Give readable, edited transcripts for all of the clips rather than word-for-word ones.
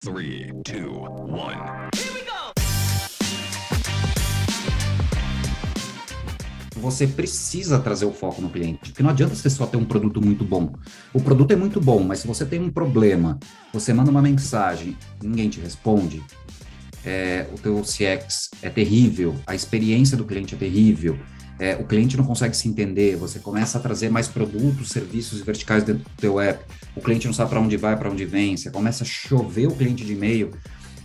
3, 2, 1. Você precisa trazer o foco no cliente, porque não adianta você só ter um produto muito bom. O produto é muito bom, mas se você tem um problema, você manda uma mensagem, ninguém te responde, o teu CX é terrível, a experiência do cliente é terrível, o cliente não consegue se entender, você começa a trazer mais produtos, serviços e verticais dentro do teu app, o cliente não sabe para onde vai, para onde vem, você começa a chover o cliente de e-mail,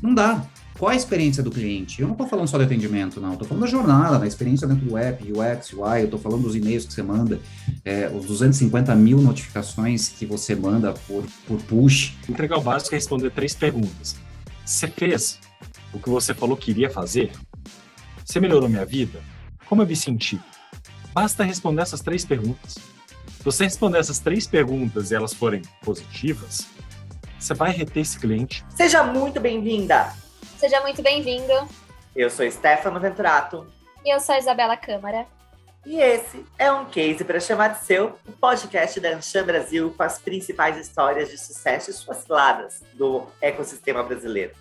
não dá. Qual a experiência do cliente? Eu não estou falando só de atendimento, não. Estou falando da jornada, da experiência dentro do app, UX, UI. Eu estou falando dos e-mails que você manda, os 250 mil notificações que você manda por push. Entregar o básico é responder 3 perguntas. Você fez o que você falou que iria fazer? Você melhorou minha vida? Como eu me senti? Basta responder essas 3 perguntas. Se você responder essas 3 perguntas e elas forem positivas, você vai reter esse cliente. Seja muito bem-vinda! Seja muito bem-vindo. Eu sou Stefano Venturato. E eu sou a Isabela Câmara. E esse é um case para chamar de seu, o podcast da Anshan Brasil com as principais histórias de sucesso e suas ciladas do ecossistema brasileiro.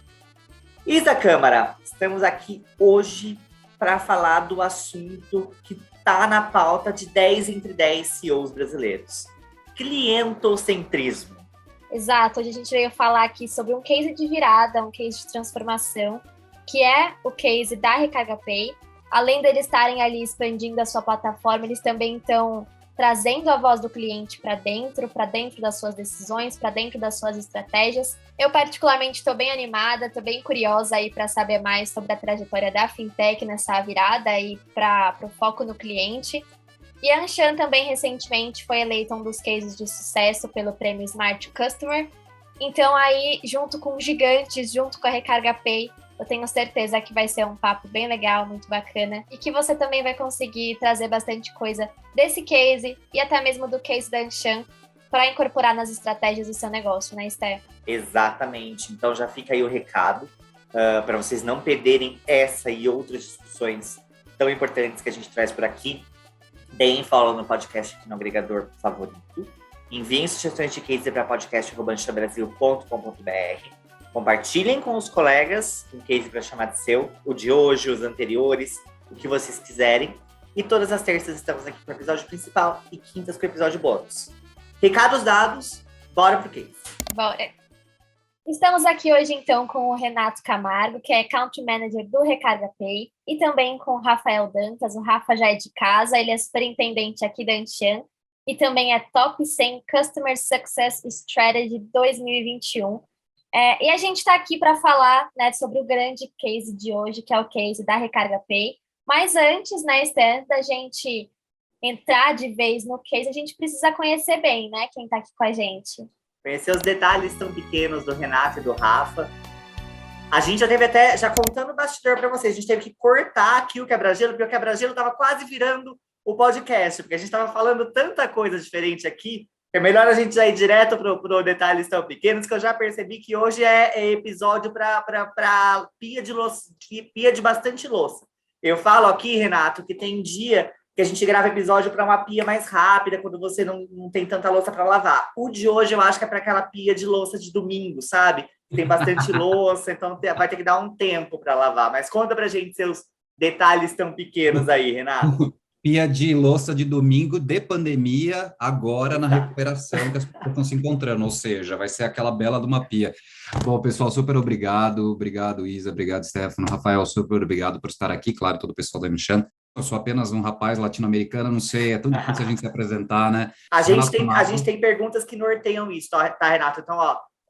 Isa Câmara, estamos aqui hoje para falar do assunto que está na pauta de 10 entre 10 CEOs brasileiros. Clientocentrismo. Exato, hoje a gente veio falar aqui sobre um case de virada, um case de transformação, que é o case da Recarga Pay. Além deles estarem ali expandindo a sua plataforma, eles também estão trazendo a voz do cliente para dentro das suas decisões, para dentro das suas estratégias. Eu particularmente estou bem animada, estou bem curiosa aí para saber mais sobre a trajetória da Fintech nessa virada aí para o foco no cliente. E a Anshan também recentemente foi eleita um dos cases de sucesso pelo prêmio Smart Customer. Então aí, junto com gigantes, junto com a Recarga Pay, eu tenho certeza que vai ser um papo bem legal, muito bacana, e que você também vai conseguir trazer bastante coisa desse case e até mesmo do case da Anshan para incorporar nas estratégias do seu negócio, né, Steph? Exatamente. Então já fica aí o recado para vocês não perderem essa e outras discussões tão importantes que a gente traz por aqui. Deem follow no podcast aqui no agregador favorito. Enviem sugestões de case para podcast@anshanbrasil.com.br. Compartilhem com os colegas um case para chamar de seu, o de hoje, os anteriores, o que vocês quiserem. E todas as terças estamos aqui com o episódio principal e quintas com o episódio bônus. Recados dados, bora pro case. Bora! Estamos aqui hoje, então, com o Renato Camargo, que é Country Manager do Recarga Pay, e também com o Rafael Dantas. O Rafa já é de casa, ele é superintendente aqui da Anshan, e também é Top 100 Customer Success Strategy 2021. E a gente está aqui para falar, né, sobre o grande case de hoje, que é o case da Recarga Pay. Mas antes, né, Stan, da gente entrar de vez no case, a gente precisa conhecer bem, né, quem está aqui com a gente. Conhecer os detalhes tão pequenos do Renato e do Rafa. A gente já teve até, já contando o bastidor para vocês, a gente teve que cortar aqui o quebra-gelo, porque o quebra-gelo estava quase virando o podcast, porque a gente estava falando tanta coisa diferente aqui, que é melhor a gente já ir direto para detalhes tão pequenos, que eu já percebi que hoje é episódio para pia de bastante louça. Eu falo aqui, Renato, que tem dia que a gente grava episódio para uma pia mais rápida, quando você não tem tanta louça para lavar. O de hoje eu acho que é para aquela pia de louça de domingo, sabe? Tem bastante louça, então vai ter que dar um tempo para lavar. Mas conta pra gente seus detalhes tão pequenos aí, Renato. Pia de louça de domingo de pandemia, agora na recuperação que as pessoas estão se encontrando, ou seja, vai ser aquela bela de uma pia. Bom, pessoal, super obrigado, Isa, obrigado, Stefano, Rafael, super obrigado por estar aqui, claro, todo o pessoal da Anshan. Eu sou apenas um rapaz latino-americano, não sei, é tão difícil a gente se apresentar, né? A gente tem perguntas que norteiam isso, tá, Renato? Então,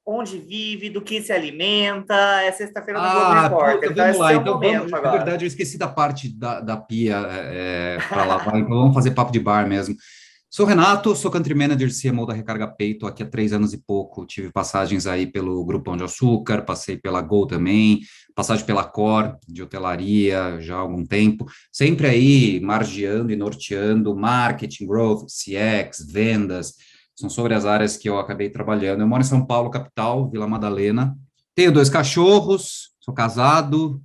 onde vive, do que se alimenta, é sexta-feira no Globo Repórter. Então, vamos lá. Então, vamos, na verdade, eu esqueci da parte da pia para lavar, então vamos fazer papo de bar mesmo. Sou Renato, sou Country Manager CMO da Recarga Pay, estou aqui há 3 anos e pouco, tive passagens aí pelo Grupão de Açúcar, passei pela Gol também, passagem pela Cor, de hotelaria, já há algum tempo, sempre aí margeando e norteando marketing, growth, CX, vendas, são sobre as áreas que eu acabei trabalhando. Eu moro em São Paulo, capital, Vila Madalena, tenho 2 cachorros, sou casado,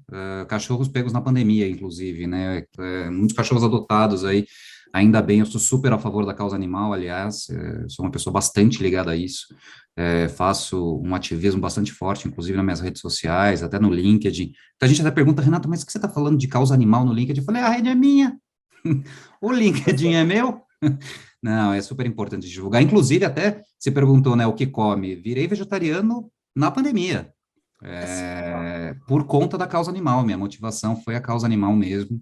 cachorros pegos na pandemia, inclusive, né, muitos cachorros adotados aí. Ainda bem, eu sou super a favor da causa animal, aliás, sou uma pessoa bastante ligada a isso. faço um ativismo bastante forte, inclusive nas minhas redes sociais, até no LinkedIn. Então a gente até pergunta, Renato, mas o que você está falando de causa animal no LinkedIn? Eu falei, a rede é minha, o LinkedIn é meu. Não, é super importante divulgar. Inclusive, até você perguntou, né, o que come. Virei vegetariano na pandemia, por conta da causa animal. Minha motivação foi a causa animal mesmo.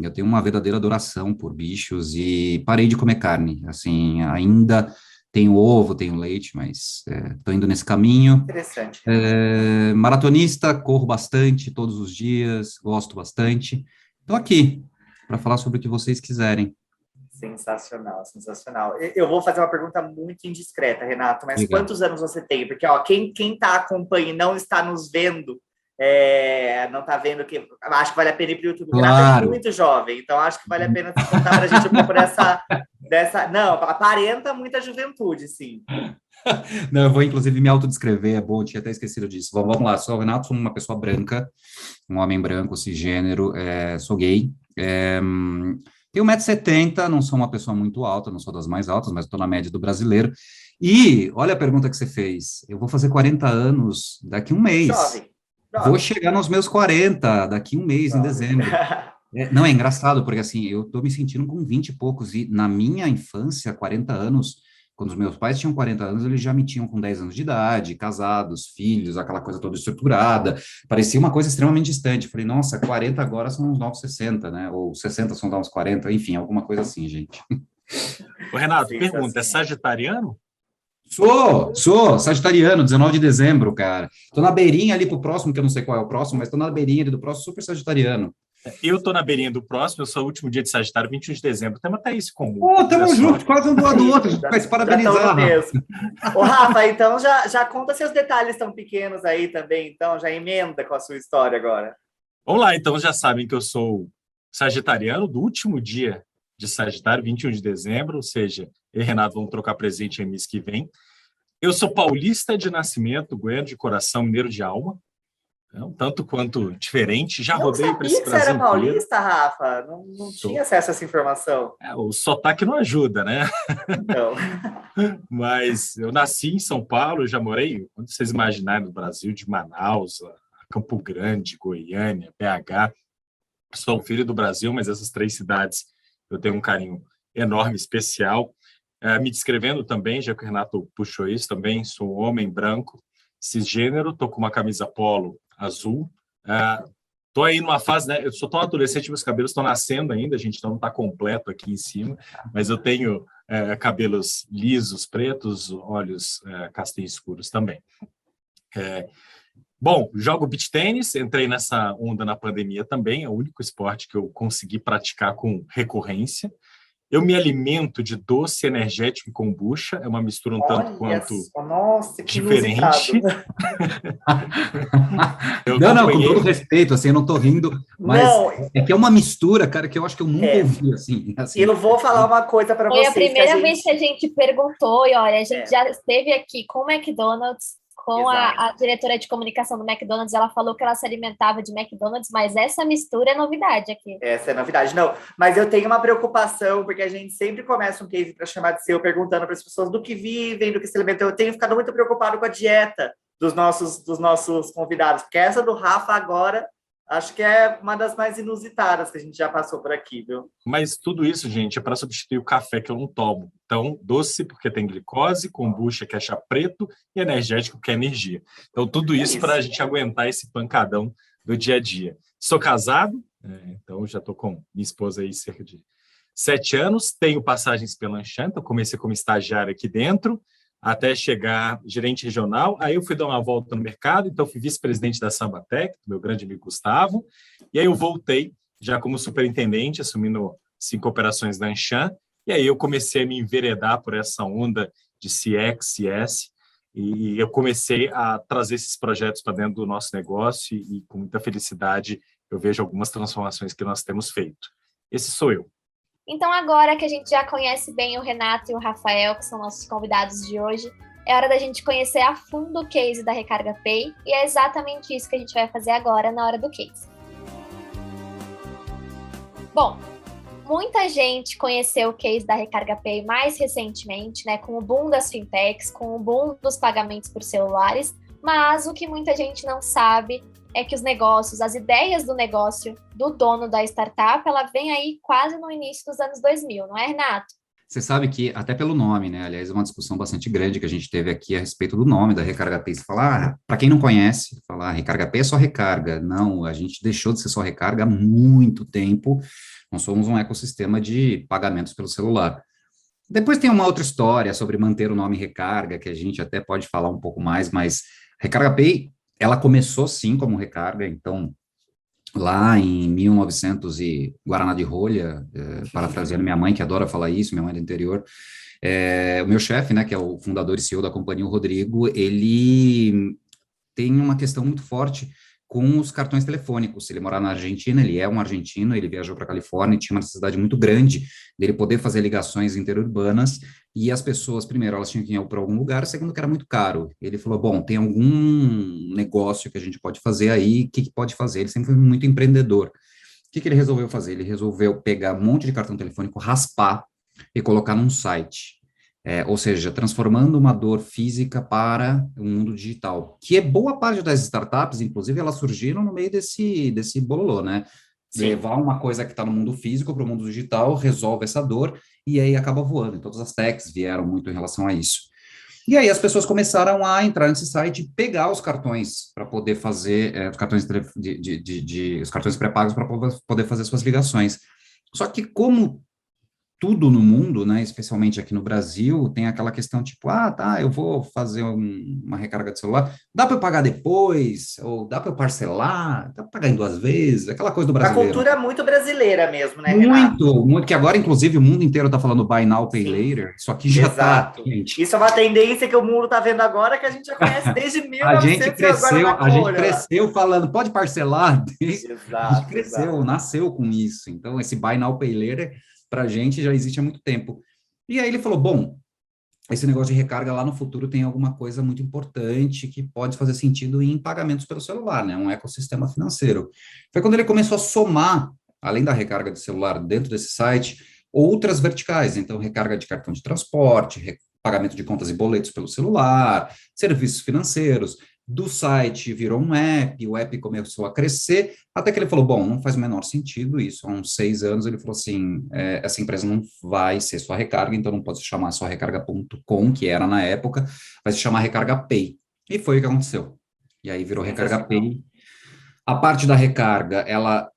Eu tenho uma verdadeira adoração por bichos e parei de comer carne. Assim, ainda tenho ovo, tenho leite, mas estou indo nesse caminho. Interessante. Maratonista, corro bastante todos os dias, gosto bastante. Estou aqui para falar sobre o que vocês quiserem. Sensacional, sensacional. Eu vou fazer uma pergunta muito indiscreta, Renato, mas Obrigado. quantos anos você tem? Porque quem tá acompanhando e não está nos vendo, não está vendo que acho que vale a pena ir para o YouTube. O Renato é muito jovem, então acho que vale a pena você contar para a gente um pouco dessa. Não, aparenta muita juventude, sim. Não, eu vou inclusive me autodescrever, é bom, eu tinha até esquecido disso. Vamos lá, sou o Renato, sou uma pessoa branca, um homem branco, cisgênero, sou gay, tenho 1,70 m, não sou uma pessoa muito alta, não sou das mais altas, mas estou na média do brasileiro. E, olha a pergunta que você fez, eu vou fazer 40 anos daqui a um mês. Jovem. Vou chegar nos meus 40 daqui a um mês, em dezembro. Não, é engraçado, porque assim, eu estou me sentindo com 20 e poucos, e na minha infância, 40 anos, quando os meus pais tinham 40 anos, eles já me tinham com 10 anos de idade, casados, filhos, aquela coisa toda estruturada, parecia uma coisa extremamente distante. Falei, nossa, 40 agora são os novos 60, né? Ou 60 são os novos 40, enfim, alguma coisa assim, gente. Ô, Renato, pergunta, é sagitariano? Sou sagitariano, 19 de dezembro, cara. Tô na beirinha ali pro próximo, que eu não sei qual é o próximo, mas tô na beirinha ali do próximo, super sagitariano. Eu tô na beirinha do próximo, eu sou o último dia de Sagitário, 21 de dezembro. Temos até isso comum. Tamo junto, quase um do lado do outro, a gente vai se parabenizar. Mesmo. Ô, Rafa, então já conta seus detalhes tão pequenos aí também, então já emenda com a sua história agora. Vamos lá, então já sabem que eu sou sagitariano do último dia de Sagitário, 21 de dezembro, ou seja, eu e Renato vamos trocar presente em mês que vem. Eu sou paulista de nascimento, goiano de coração, mineiro de alma. Tanto quanto diferente, já rodei para esse Brasil. Você era paulista, Rafa? Não tinha acesso a essa informação. O sotaque não ajuda, né? Não. Mas eu nasci em São Paulo, já morei, quando vocês imaginarem, no Brasil, de Manaus, a Campo Grande, Goiânia, BH. Sou filho do Brasil, mas essas 3 cidades eu tenho um carinho enorme, especial. Me descrevendo também, já que o Renato puxou isso também, sou um homem branco, cisgênero, estou com uma camisa polo azul. Estou aí numa fase, né? Eu sou tão adolescente, meus cabelos estão nascendo ainda, a gente não está completo aqui em cima, mas eu tenho cabelos lisos, pretos, olhos castanhos escuros também. Bom, jogo beach tênis, entrei nessa onda na pandemia também, é o único esporte que eu consegui praticar com recorrência. Eu me alimento de doce, energético e kombucha, é uma mistura um tanto quanto diferente. Não, com todo respeito, assim, eu não tô rindo, mas é que é uma mistura, cara, que eu acho que eu nunca ouvi, assim. E eu vou falar uma coisa para vocês. Foi a primeira vez que a gente perguntou, e olha, a gente já esteve aqui com o McDonald's, com a diretora de comunicação do McDonald's, ela falou que ela se alimentava de McDonald's, mas essa mistura é novidade aqui. Essa é novidade, não. Mas eu tenho uma preocupação, porque a gente sempre começa um case para chamar de seu, perguntando para as pessoas do que vivem, do que se alimentam. Eu tenho ficado muito preocupado com a dieta dos nossos convidados, porque essa do Rafa agora, acho que é uma das mais inusitadas que a gente já passou por aqui, viu? Mas tudo isso, gente, é para substituir o café que eu não tomo. Então, doce, porque tem glicose, kombucha, que é chá preto, e energético, que é energia. Então, tudo isso para a gente aguentar esse pancadão do dia a dia. Sou casado, então já estou com minha esposa aí cerca de 7 anos, tenho passagens pela Anshan, então comecei como estagiário aqui dentro, até chegar gerente regional, aí eu fui dar uma volta no mercado, então fui vice-presidente da Sambatec, meu grande amigo Gustavo, e aí eu voltei já como superintendente, assumindo 5 operações da Anshan, e aí eu comecei a me enveredar por essa onda de CX, CS, e eu comecei a trazer esses projetos para dentro do nosso negócio e com muita felicidade eu vejo algumas transformações que nós temos feito. Esse sou eu. Então, agora que a gente já conhece bem o Renato e o Rafael, que são nossos convidados de hoje, é hora da gente conhecer a fundo o case da Recarga Pay, e é exatamente isso que a gente vai fazer agora na hora do case. Bom, Muita gente conheceu o case da Recarga Pay mais recentemente, né, com o boom das fintechs, com o boom dos pagamentos por celulares, mas o que muita gente não sabe é que os negócios, as ideias do negócio do dono da startup, ela vem aí quase no início dos anos 2000, não é, Renato? Você sabe que, até pelo nome, né? Aliás, é uma discussão bastante grande que a gente teve aqui a respeito do nome da Recarga Pay. Você fala, para quem não conhece, falar Recarga Pay é só recarga. Não, a gente deixou de ser só recarga há muito tempo. Nós somos um ecossistema de pagamentos pelo celular. Depois tem uma outra história sobre manter o nome Recarga, que a gente até pode falar um pouco mais, mas Recarga Pay, ela começou sim como recarga, então lá em 1900 e Guaraná de rolha, parafraseando minha mãe, que adora falar isso, minha mãe do interior, o meu chefe, né, que é o fundador e CEO da companhia, o Rodrigo, ele tem uma questão muito forte com os cartões telefônicos. Ele mora na Argentina, ele é um argentino, ele viajou para a Califórnia e tinha uma necessidade muito grande dele poder fazer ligações interurbanas, e as pessoas, primeiro, elas tinham que ir para algum lugar, segundo, que era muito caro. Ele falou, bom, tem algum negócio que a gente pode fazer aí, o que pode fazer? Ele sempre foi muito empreendedor. O que ele resolveu fazer? Ele resolveu pegar um monte de cartão telefônico, raspar e colocar num site. Ou seja, transformando uma dor física para o mundo digital, que é boa parte das startups, inclusive, elas surgiram no meio desse bololô, né? Sim. Levar uma coisa que está no mundo físico para o mundo digital, resolve essa dor, e aí acaba voando. E todas as techs vieram muito em relação a isso. E aí as pessoas começaram a entrar nesse site e pegar os cartões para poder fazer, os cartões os cartões pré-pagos para poder fazer suas ligações. Só que como tudo no mundo, né, especialmente aqui no Brasil, tem aquela questão tipo, tá, eu vou fazer uma recarga de celular, dá para eu pagar depois, ou dá para eu parcelar, dá para pagar em 2 vezes, aquela coisa do A brasileiro. cultura é muito brasileira mesmo, né, Renato? Muito, que agora, inclusive, o mundo inteiro está falando buy now, pay Sim. later, isso aqui já está, Exato. gente. Isso é uma tendência que o mundo está vendo agora, que a gente já conhece desde 1900 e agora na A gente cor, cresceu falando, pode parcelar, a gente Exato, cresceu, exato. nasceu com isso, então esse buy now, pay later, para a gente já existe há muito tempo. E aí ele falou, bom, esse negócio de recarga lá no futuro tem alguma coisa muito importante que pode fazer sentido em pagamentos pelo celular, né? Um ecossistema financeiro. Foi quando ele começou a somar, além da recarga de celular dentro desse site, outras verticais. Então, recarga de cartão de transporte, pagamento de contas e boletos pelo celular, serviços financeiros. Do site virou um app, o app começou a crescer, até que ele falou, bom, não faz o menor sentido isso, há uns 6 anos ele falou assim, essa empresa não vai ser só recarga, então não pode se chamar só recarga.com, que era na época, vai se chamar Recarga Pay, e foi o que aconteceu, e aí virou Recarga Pay. A parte da recarga, ela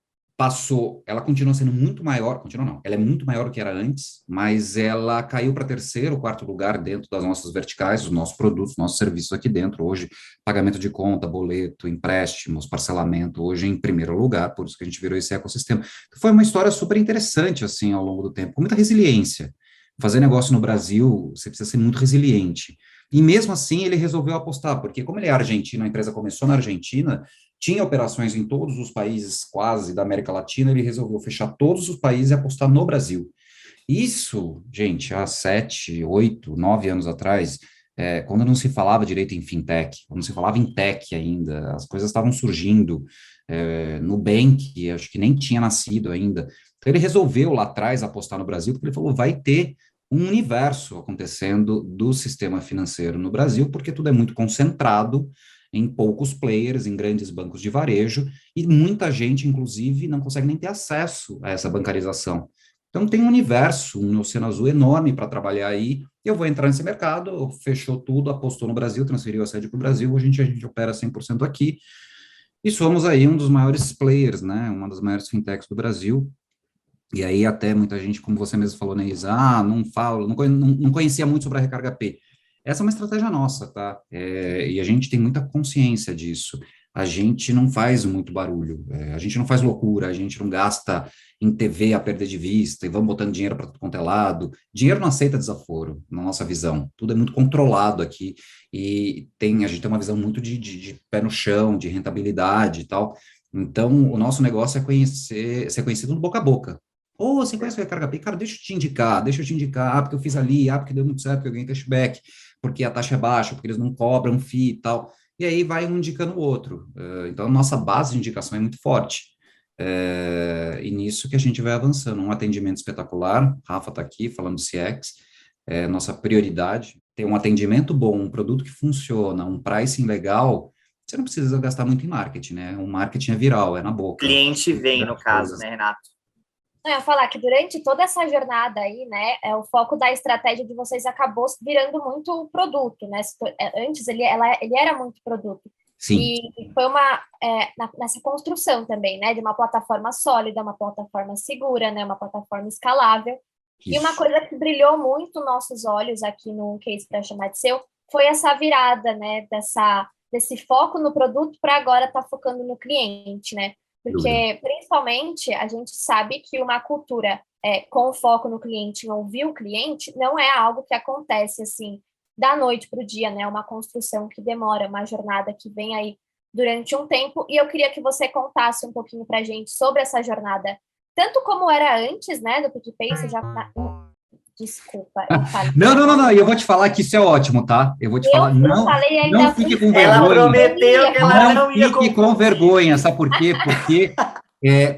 continua sendo muito maior, ela é muito maior do que era antes, mas ela caiu para terceiro, quarto lugar dentro das nossas verticais, os nossos produtos, nossos serviços aqui dentro. Hoje, pagamento de conta, boleto, empréstimos, parcelamento, hoje em primeiro lugar, por isso que a gente virou esse ecossistema. Foi uma história super interessante, assim, ao longo do tempo, com muita resiliência. Fazer negócio no Brasil, você precisa ser muito resiliente. E mesmo assim, ele resolveu apostar, porque como ele é argentino, a empresa começou na Argentina, tinha operações em todos os países quase da América Latina, ele resolveu fechar todos os países e apostar no Brasil. Isso, gente, há 7, 8, 9 anos atrás, quando não se falava direito em fintech, quando se falava em tech ainda, as coisas estavam surgindo, Nubank, acho que nem tinha nascido ainda. Então ele resolveu lá atrás apostar no Brasil, porque ele falou, vai ter um universo acontecendo do sistema financeiro no Brasil, porque tudo é muito concentrado em poucos players, em grandes bancos de varejo, e muita gente, inclusive, não consegue nem ter acesso a essa bancarização. Então, tem um universo, um oceano azul enorme para trabalhar aí, eu vou entrar nesse mercado, fechou tudo, apostou no Brasil, transferiu a sede para o Brasil, a gente opera 100% aqui, e somos aí um dos maiores players, né, uma das maiores fintechs do Brasil, e aí até muita gente, como você mesmo falou, né, Isa, não conhecia muito sobre a Recarga P. Essa é uma estratégia nossa, tá? E a gente tem muita consciência disso. A gente não faz muito barulho, a gente não faz loucura, a gente não gasta em TV a perder de vista e vamos botando dinheiro para tudo quanto é lado. Dinheiro não aceita desaforo, na nossa visão. Tudo é muito controlado aqui e a gente tem uma visão muito de pé no chão, de rentabilidade e tal. Então, o nosso negócio é ser conhecido no boca a boca. Você conhece o Recarga Pay? Cara, deixa eu te indicar, porque eu fiz ali, porque deu muito certo, porque eu ganhei cashback, porque a taxa é baixa, porque eles não cobram FII e tal, e aí vai um indicando o outro. Então, a nossa base de indicação é muito forte. E nisso que a gente vai avançando. Um atendimento espetacular, Rafa está aqui falando de CX, é nossa prioridade. Ter um atendimento bom, um produto que funciona, um pricing legal, você não precisa gastar muito em marketing, né? O marketing é viral, é na O boca. cliente vem, no caso, né, Renato? Eu ia falar que durante toda essa jornada aí, né, o foco da estratégia de vocês acabou virando muito produto, né? Antes ele era muito produto. Sim. E foi nessa construção também, né, de uma plataforma sólida, uma plataforma segura, né, uma plataforma escalável. Isso. E uma coisa que brilhou muito nossos olhos aqui no Case para Chamar de Seu foi essa virada, né, desse foco no produto para agora estar focando no cliente, né? Porque, principalmente, a gente sabe que uma cultura com foco no cliente, em ouvir o cliente, não é algo que acontece, assim, da noite para o dia, né? É uma construção que demora, uma jornada que vem aí durante um tempo. E eu queria que você contasse um pouquinho para a gente sobre essa jornada, tanto como era antes, né, do PicPay, você já... Desculpa, eu falei. Não, eu vou te falar que isso é ótimo, tá? Eu vou te falar, não fique com vergonha. Ela prometeu que ela não ia... Não fique com vergonha, sabe por quê? Porque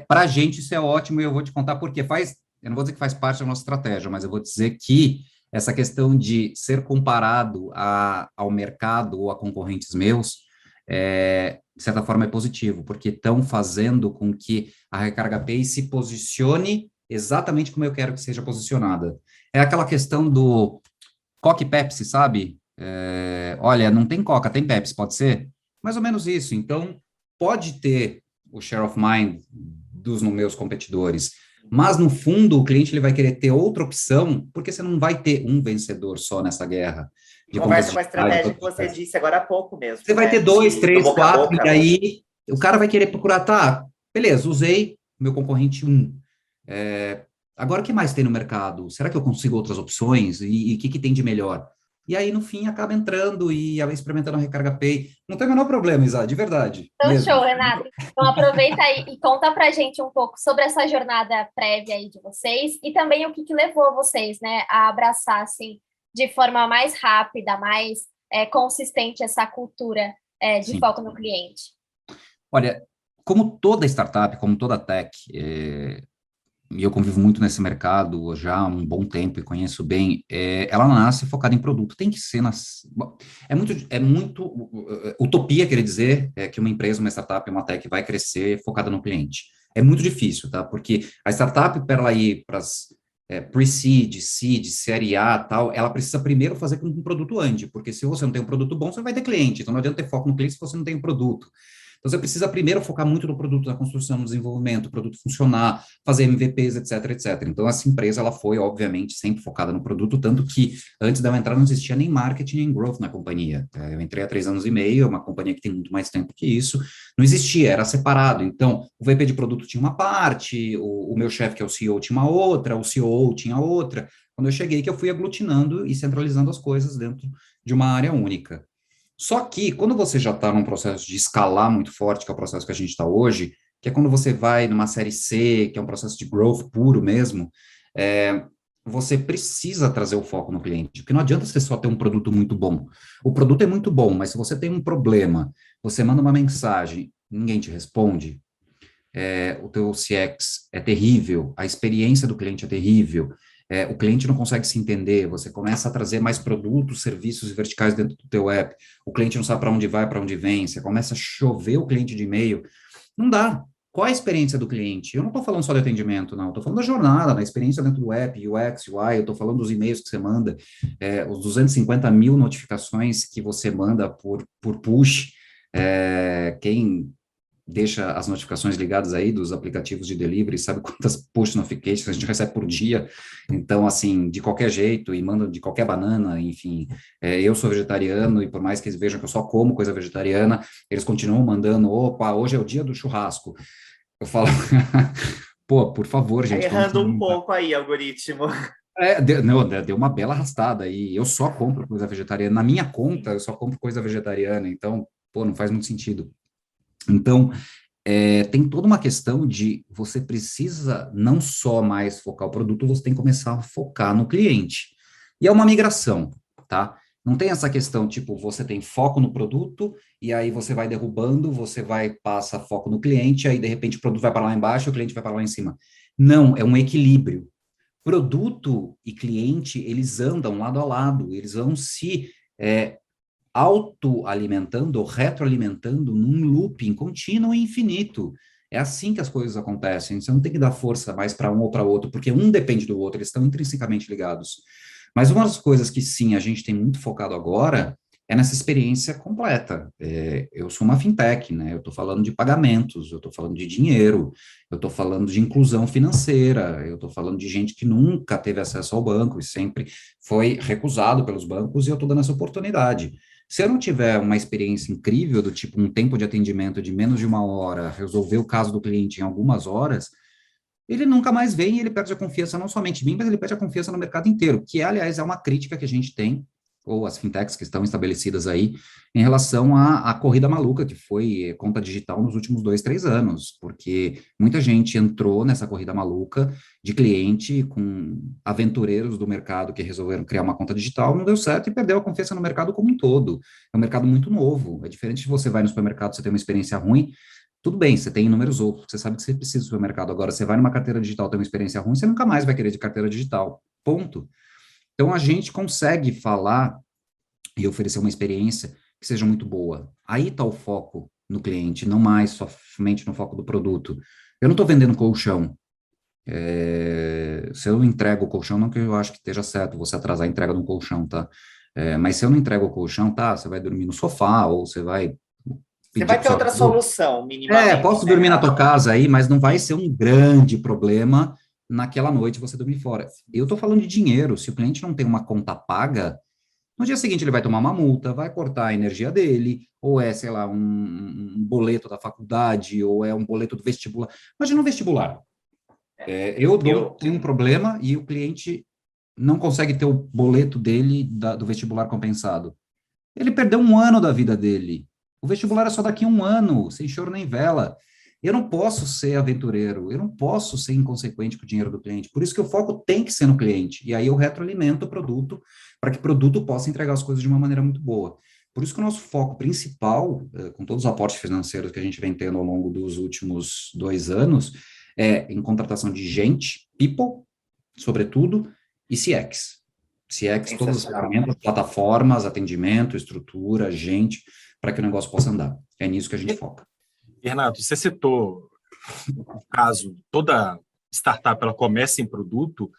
pra gente isso é ótimo e eu vou te contar por quê. Eu não vou dizer que faz parte da nossa estratégia, mas eu vou dizer que essa questão de ser comparado ao mercado ou a concorrentes meus, de certa forma é positivo, porque estão fazendo com que a Recarga Pay se posicione exatamente como eu quero que seja posicionada. É aquela questão do Coca e Pepsi, sabe? Olha, não tem Coca, tem Pepsi, pode ser? Mais ou menos isso. Então, pode ter o share of mind dos meus competidores, mas, no fundo, o cliente ele vai querer ter outra opção, porque você não vai ter um vencedor só nessa guerra. Conversa com a estratégia que você disse agora há pouco mesmo. Você vai ter 2, 3, 4, e aí o cara vai querer procurar, tá, beleza, usei meu concorrente 1. Agora, o que mais tem no mercado? Será que eu consigo outras opções? E o que tem de melhor? E aí, no fim, acaba entrando e ela experimentando a Recarga Pay. Não tem o menor problema, Isa, de verdade. Então, show, Renato. Então, aproveita aí e conta pra gente um pouco sobre essa jornada prévia aí de vocês e também o que levou vocês, né, a abraçar, assim, de forma mais rápida, mais consistente essa cultura de foco no cliente. Olha, como toda startup, como toda tech, e eu convivo muito nesse mercado já há um bom tempo e conheço bem, ela nasce focada em produto. Tem que ser é muito utopia querer dizer que uma empresa, uma startup, uma tech vai crescer focada no cliente. É muito difícil, tá? Porque a startup, para ela ir para as pre-seed, seed, série A, tal, ela precisa primeiro fazer com que um produto ande, porque se você não tem um produto bom, você vai ter cliente. Então não adianta ter foco no cliente se você não tem um produto. Então, você precisa primeiro focar muito no produto, na construção, no desenvolvimento, o produto funcionar, fazer MVPs, etc, etc. Então, essa empresa, ela foi, obviamente, sempre focada no produto, tanto que, antes de eu entrar, não existia nem marketing, nem growth na companhia. Eu entrei há 3 anos e meio, é uma companhia que tem muito mais tempo que isso, não existia, era separado. Então, o VP de produto tinha uma parte, o meu chefe, que é o CEO, tinha uma outra, o COO tinha outra. Quando eu cheguei, que eu fui aglutinando e centralizando as coisas dentro de uma área única. Só que, quando você já está num processo de escalar muito forte, que é o processo que a gente está hoje, que é quando você vai numa série C, que é um processo de growth puro mesmo, você precisa trazer o foco no cliente, porque não adianta você só ter um produto muito bom. O produto é muito bom, mas se você tem um problema, você manda uma mensagem, ninguém te responde, o teu CX é terrível, a experiência do cliente é terrível, o cliente não consegue se entender, você começa a trazer mais produtos, serviços e verticais dentro do teu app, o cliente não sabe para onde vai, para onde vem, você começa a chover o cliente de e-mail, não dá. Qual a experiência do cliente? Eu não estou falando só de atendimento, não, estou falando da jornada, da experiência dentro do app, UX, UI, eu estou falando dos e-mails que você manda, os 250 mil notificações que você manda por push, quem deixa as notificações ligadas aí dos aplicativos de delivery, sabe quantas push notifications a gente recebe por dia, então, assim, de qualquer jeito, e manda de qualquer banana, enfim, eu sou vegetariano, e por mais que eles vejam que eu só como coisa vegetariana, eles continuam mandando, opa, hoje é o dia do churrasco, eu falo, pô, por favor, gente. Errando um pouco aí, algoritmo. Deu uma bela arrastada, e eu só compro coisa vegetariana, na minha conta, eu só compro coisa vegetariana, então, pô, não faz muito sentido. Então, tem toda uma questão de você precisa não só mais focar o produto, você tem que começar a focar no cliente. E é uma migração, tá? Não tem essa questão, tipo, você tem foco no produto, e aí você vai derrubando, passa foco no cliente, aí de repente o produto vai para lá embaixo, o cliente vai para lá em cima. Não, é um equilíbrio. Produto e cliente, eles andam lado a lado, eles vão se autoalimentando ou retroalimentando num looping contínuo e infinito. É assim que as coisas acontecem. Você não tem que dar força mais para um ou para outro, porque um depende do outro, eles estão intrinsecamente ligados. Mas uma das coisas que sim, a gente tem muito focado agora é nessa experiência completa. Eu sou uma fintech, né? Eu estou falando de pagamentos, eu estou falando de dinheiro, eu estou falando de inclusão financeira, eu estou falando de gente que nunca teve acesso ao banco e sempre foi recusado pelos bancos, e eu estou dando essa oportunidade. Se eu não tiver uma experiência incrível, do tipo um tempo de atendimento de menos de 1 hora, resolver o caso do cliente em algumas horas, ele nunca mais vem e ele perde a confiança não somente em mim, mas ele perde a confiança no mercado inteiro, que, aliás, é uma crítica que a gente tem, ou as fintechs que estão estabelecidas aí, em relação à corrida maluca, que foi conta digital nos últimos 2, 3 anos, porque muita gente entrou nessa corrida maluca de cliente com aventureiros do mercado que resolveram criar uma conta digital, não deu certo e perdeu a confiança no mercado como um todo. É um mercado muito novo, é diferente de você vai no supermercado, você tem uma experiência ruim, tudo bem, você tem inúmeros outros, você sabe que você precisa do supermercado. Agora, você vai numa carteira digital, tem uma experiência ruim, você nunca mais vai querer de carteira digital. Ponto. Então, a gente consegue falar e oferecer uma experiência que seja muito boa. Aí está o foco no cliente, não mais somente no foco do produto. Eu não estou vendendo colchão. Se eu entrego o colchão, não que eu acho que esteja certo você atrasar a entrega de um colchão, tá? Mas se eu não entrego o colchão, tá? Você vai dormir no sofá, ou você vai... Você vai ter outra solução, minimamente. Posso dormir na tua casa aí, mas não vai ser um grande problema naquela noite você dormir fora. Eu estou falando de dinheiro. Se o cliente não tem uma conta paga, no dia seguinte ele vai tomar uma multa, vai cortar a energia dele, ou sei lá, um boleto da faculdade, ou é um boleto do vestibular. Imagina um vestibular. Tenho um problema e o cliente não consegue ter o boleto dele do vestibular compensado. Ele perdeu 1 ano da vida dele. O vestibular é só daqui a 1 ano, sem choro nem vela. Eu não posso ser aventureiro, eu não posso ser inconsequente com o dinheiro do cliente. Por isso que o foco tem que ser no cliente. E aí eu retroalimento o produto para que o produto possa entregar as coisas de uma maneira muito boa. Por isso que o nosso foco principal, com todos os aportes financeiros que a gente vem tendo ao longo dos últimos 2 anos, é em contratação de gente, people, sobretudo, e CX. CX, todas as ferramentas, plataformas, atendimento, estrutura, gente, para que o negócio possa andar. É nisso que a gente foca. Renato, você citou o caso, toda startup ela começa em produto,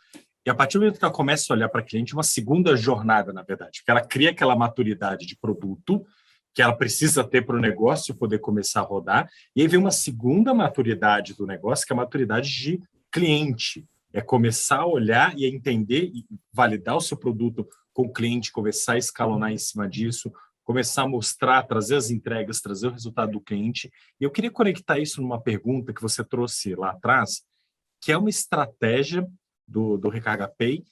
e a partir do momento que ela começa a olhar para cliente, uma segunda jornada, na verdade, porque ela cria aquela maturidade de produto que ela precisa ter para o negócio poder começar a rodar, e aí vem uma segunda maturidade do negócio, que é a maturidade de cliente. É começar a olhar e a entender e validar o seu produto com o cliente, começar a escalonar em cima disso, começar a mostrar, trazer as entregas, trazer o resultado do cliente. E eu queria conectar isso numa pergunta que você trouxe lá atrás, que é uma estratégia do Recarga Pay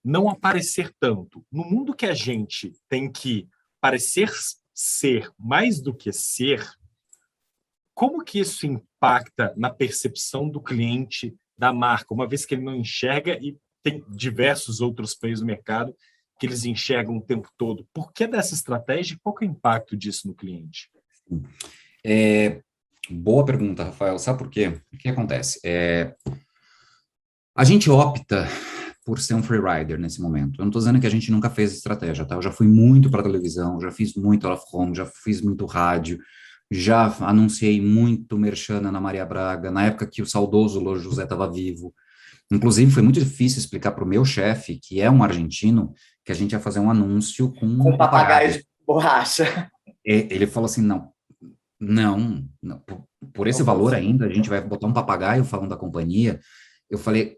não aparecer tanto. No mundo que a gente tem que parecer ser mais do que ser, como que isso impacta na percepção do cliente da marca, uma vez que ele não enxerga e tem diversos outros players no mercado que eles enxergam o tempo todo? Por que dessa estratégia e qual que é o impacto disso no cliente? Boa pergunta, Rafael. Sabe por quê? O que acontece? A gente opta por ser um freerider nesse momento. Eu não estou dizendo que a gente nunca fez estratégia, tá? Eu já fui muito para televisão, já fiz muito out of home, já fiz muito rádio, já anunciei muito merchan na Maria Braga, na época que o saudoso Louro José estava vivo. Inclusive, foi muito difícil explicar para o meu chefe, que é um argentino, que a gente ia fazer um anúncio com um papagaio de borracha. Ele falou assim, não, por esse valor ainda, a gente vai botar um papagaio falando da companhia. Eu falei,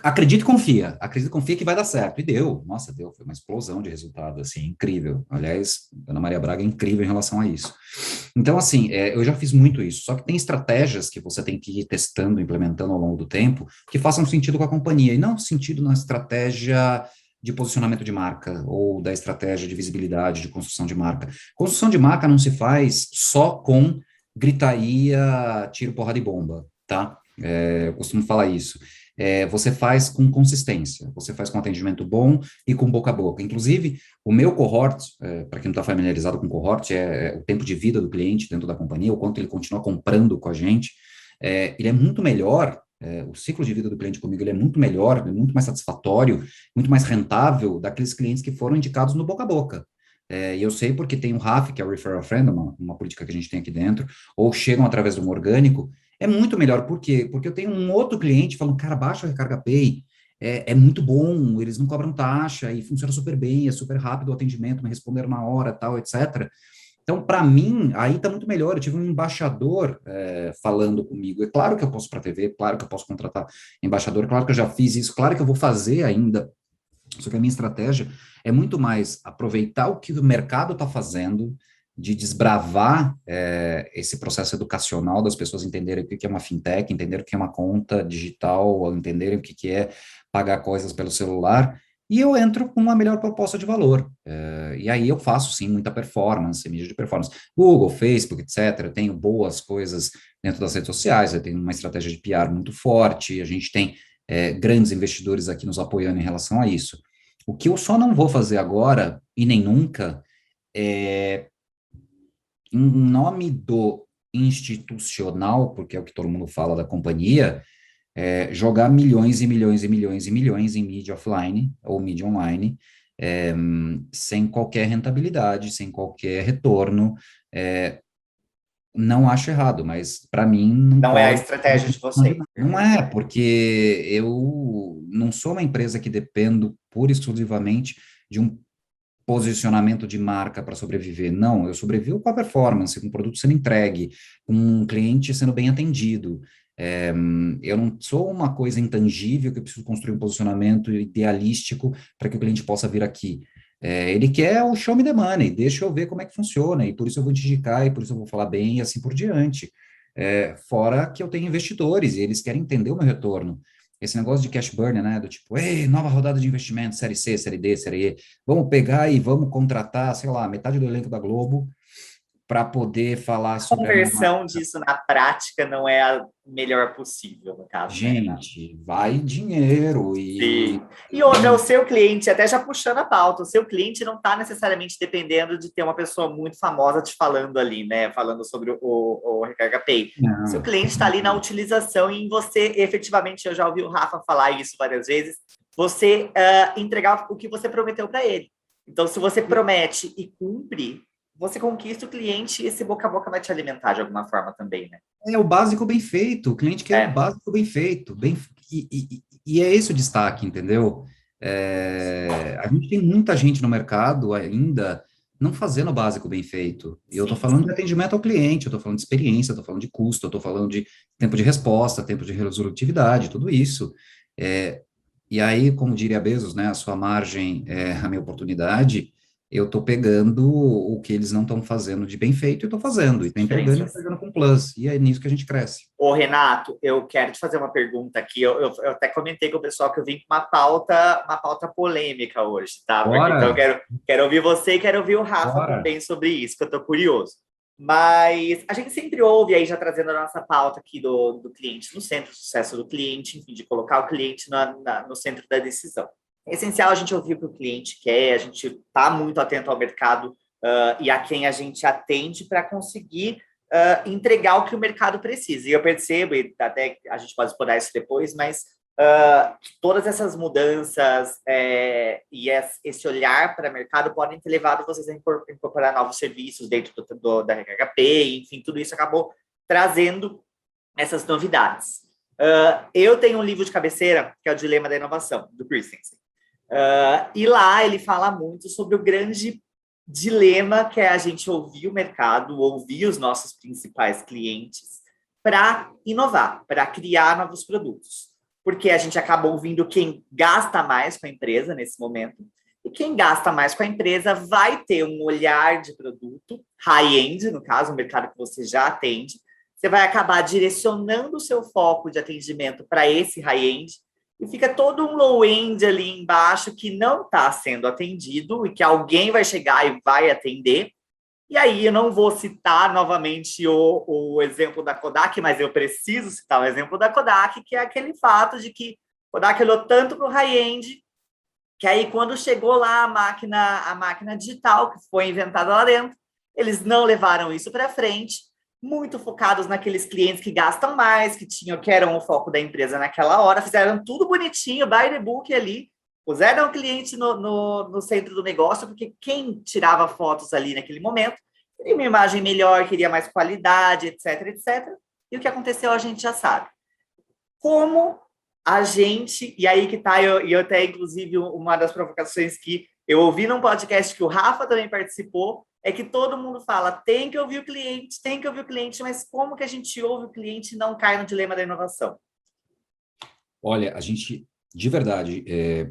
acredita e confia que vai dar certo. E deu, nossa, deu, foi uma explosão de resultado, assim, incrível. Aliás, Ana Maria Braga é incrível em relação a isso. Então, assim, eu já fiz muito isso, só que tem estratégias que você tem que ir testando, implementando ao longo do tempo, que façam sentido com a companhia, e não sentido na estratégia de posicionamento de marca, ou da estratégia de visibilidade, de construção de marca. Construção de marca não se faz só com gritaria, tiro, porrada e bomba, tá? Eu costumo falar isso. você faz com consistência, você faz com atendimento bom e com boca a boca. Inclusive, o meu cohort, para quem não está familiarizado com cohort, é o tempo de vida do cliente dentro da companhia, o quanto ele continua comprando com a gente, ele é muito melhor, o ciclo de vida do cliente comigo ele é muito melhor, muito mais satisfatório, muito mais rentável daqueles clientes que foram indicados no boca a boca. E eu sei porque tem o RAF, que é o Referral Friend, uma política que a gente tem aqui dentro, ou chegam através do orgânico, é muito melhor. Por quê? Porque eu tenho um outro cliente falando, cara, baixa o Recarga Pay, é muito bom, eles não cobram taxa, e funciona super bem, é super rápido o atendimento, me responderam na hora, tal, etc. Então, para mim, aí está muito melhor. Eu tive um embaixador falando comigo. É claro que eu posso para a TV, claro que eu posso contratar embaixador, claro que eu já fiz isso, claro que eu vou fazer ainda. Só que a minha estratégia é muito mais aproveitar o que o mercado está fazendo, de desbravar esse processo educacional das pessoas entenderem o que é uma fintech, entenderem o que é uma conta digital, entenderem o que é pagar coisas pelo celular, e eu entro com uma melhor proposta de valor. E aí eu faço, sim, muita performance, mídia de performance. Google, Facebook, etc. Eu tenho boas coisas dentro das redes sociais, eu tenho uma estratégia de PR muito forte, a gente tem grandes investidores aqui nos apoiando em relação a isso. O que eu só não vou fazer agora, e nem nunca, em nome do institucional, porque é o que todo mundo fala da companhia, jogar milhões e milhões e milhões e milhões em mídia offline ou mídia online, sem qualquer rentabilidade, sem qualquer retorno. Não acho errado, mas para mim não Não é a pode. estratégia de vocês. Não é, porque eu não sou uma empresa que dependo pura e exclusivamente de um posicionamento de marca para sobreviver. Não, eu sobrevivo com a performance, com o produto sendo entregue, com um cliente sendo bem atendido. Eu não sou uma coisa intangível que eu preciso construir um posicionamento idealístico para que o cliente possa vir aqui. Ele quer o show me the money, deixa eu ver como é que funciona, e por isso eu vou te indicar, e por isso eu vou falar bem, e assim por diante. Fora que eu tenho investidores, e eles querem entender o meu retorno. Esse negócio de cash burn, né, do tipo, ei, nova rodada de investimento, série C, série D, série E, vamos pegar e vamos contratar, sei lá, metade do elenco da Globo para poder falar A sobre a conversão disso na prática não é a melhor possível, no caso, né, Renato? gente, vai dinheiro Sim. E outra, o seu cliente, até já puxando a pauta, o seu cliente não está necessariamente dependendo de ter uma pessoa muito famosa te falando ali, né? Falando sobre o Recarga Pay. O seu não, cliente está ali na utilização e em você, efetivamente, eu já ouvi o Rafa falar isso várias vezes, você entregar o que você prometeu para ele. Então, se você promete e cumpre, você conquista o cliente e esse boca a boca vai te alimentar de alguma forma também, né? é o básico bem feito, o cliente quer o básico bem feito, e é esse o destaque, entendeu? A gente tem muita gente no mercado ainda não fazendo o básico bem feito. E eu estou Sim. falando de atendimento ao cliente, eu estou falando de experiência, eu estou falando de custo, eu estou falando de tempo de resposta, tempo de resolutividade, tudo isso. E aí, como diria Bezos, né, a sua margem é a minha oportunidade, eu estou pegando o que eles não estão fazendo de bem feito e estou fazendo, e estou entregando e Diferenças. entregando com plus, e é nisso que a gente cresce. Ô, Renato, eu quero te fazer uma pergunta aqui. Eu até comentei com o pessoal que eu vim com uma pauta polêmica hoje, tá? Então, eu Bora, quero ouvir você e quero ouvir o Rafa bora. também sobre isso, que eu estou curioso. Mas a gente sempre ouve, aí já trazendo a nossa pauta aqui do cliente, no centro do sucesso do cliente, enfim, de colocar o cliente no centro da decisão. É essencial a gente ouvir o que o cliente quer, a gente está muito atento ao mercado e a quem a gente atende para conseguir entregar o que o mercado precisa. E eu percebo, e até a gente pode explorar isso depois, mas que todas essas mudanças e esse olhar para o mercado podem ter levado vocês a incorporar novos serviços dentro da Recarga Pay, enfim, tudo isso acabou trazendo essas novidades. Eu tenho um livro de cabeceira, que é o Dilema da Inovação, do Christensen. E lá ele fala muito sobre o grande dilema que é a gente ouvir o mercado, ouvir os nossos principais clientes para inovar, para criar novos produtos. Porque a gente acaba ouvindo quem gasta mais com a empresa nesse momento, e quem gasta mais com a empresa vai ter um olhar de produto, high-end, no caso, o mercado que você já atende, você vai acabar direcionando o seu foco de atendimento para esse high-end, e fica todo um low-end ali embaixo que não está sendo atendido e que alguém vai chegar e vai atender. E aí eu não vou citar novamente o exemplo da Kodak, mas eu preciso citar o exemplo da Kodak, que é aquele fato de que o DAC olhou tanto para o high-end, que aí quando chegou lá a máquina digital, que foi inventada lá dentro, eles não levaram isso para frente, muito focados naqueles clientes que gastam mais, que eram o foco da empresa naquela hora, fizeram tudo bonitinho, by the book ali, puseram o cliente no centro do negócio, porque quem tirava fotos ali naquele momento queria uma imagem melhor, queria mais qualidade, etc, etc. E o que aconteceu a gente já sabe. Como a gente, e aí que tá, eu até, inclusive, uma das provocações que eu ouvi num podcast que o Rafa também participou, é que todo mundo fala, tem que ouvir o cliente, mas como que a gente ouve o cliente e não cai no dilema da inovação? Olha, a gente, de verdade,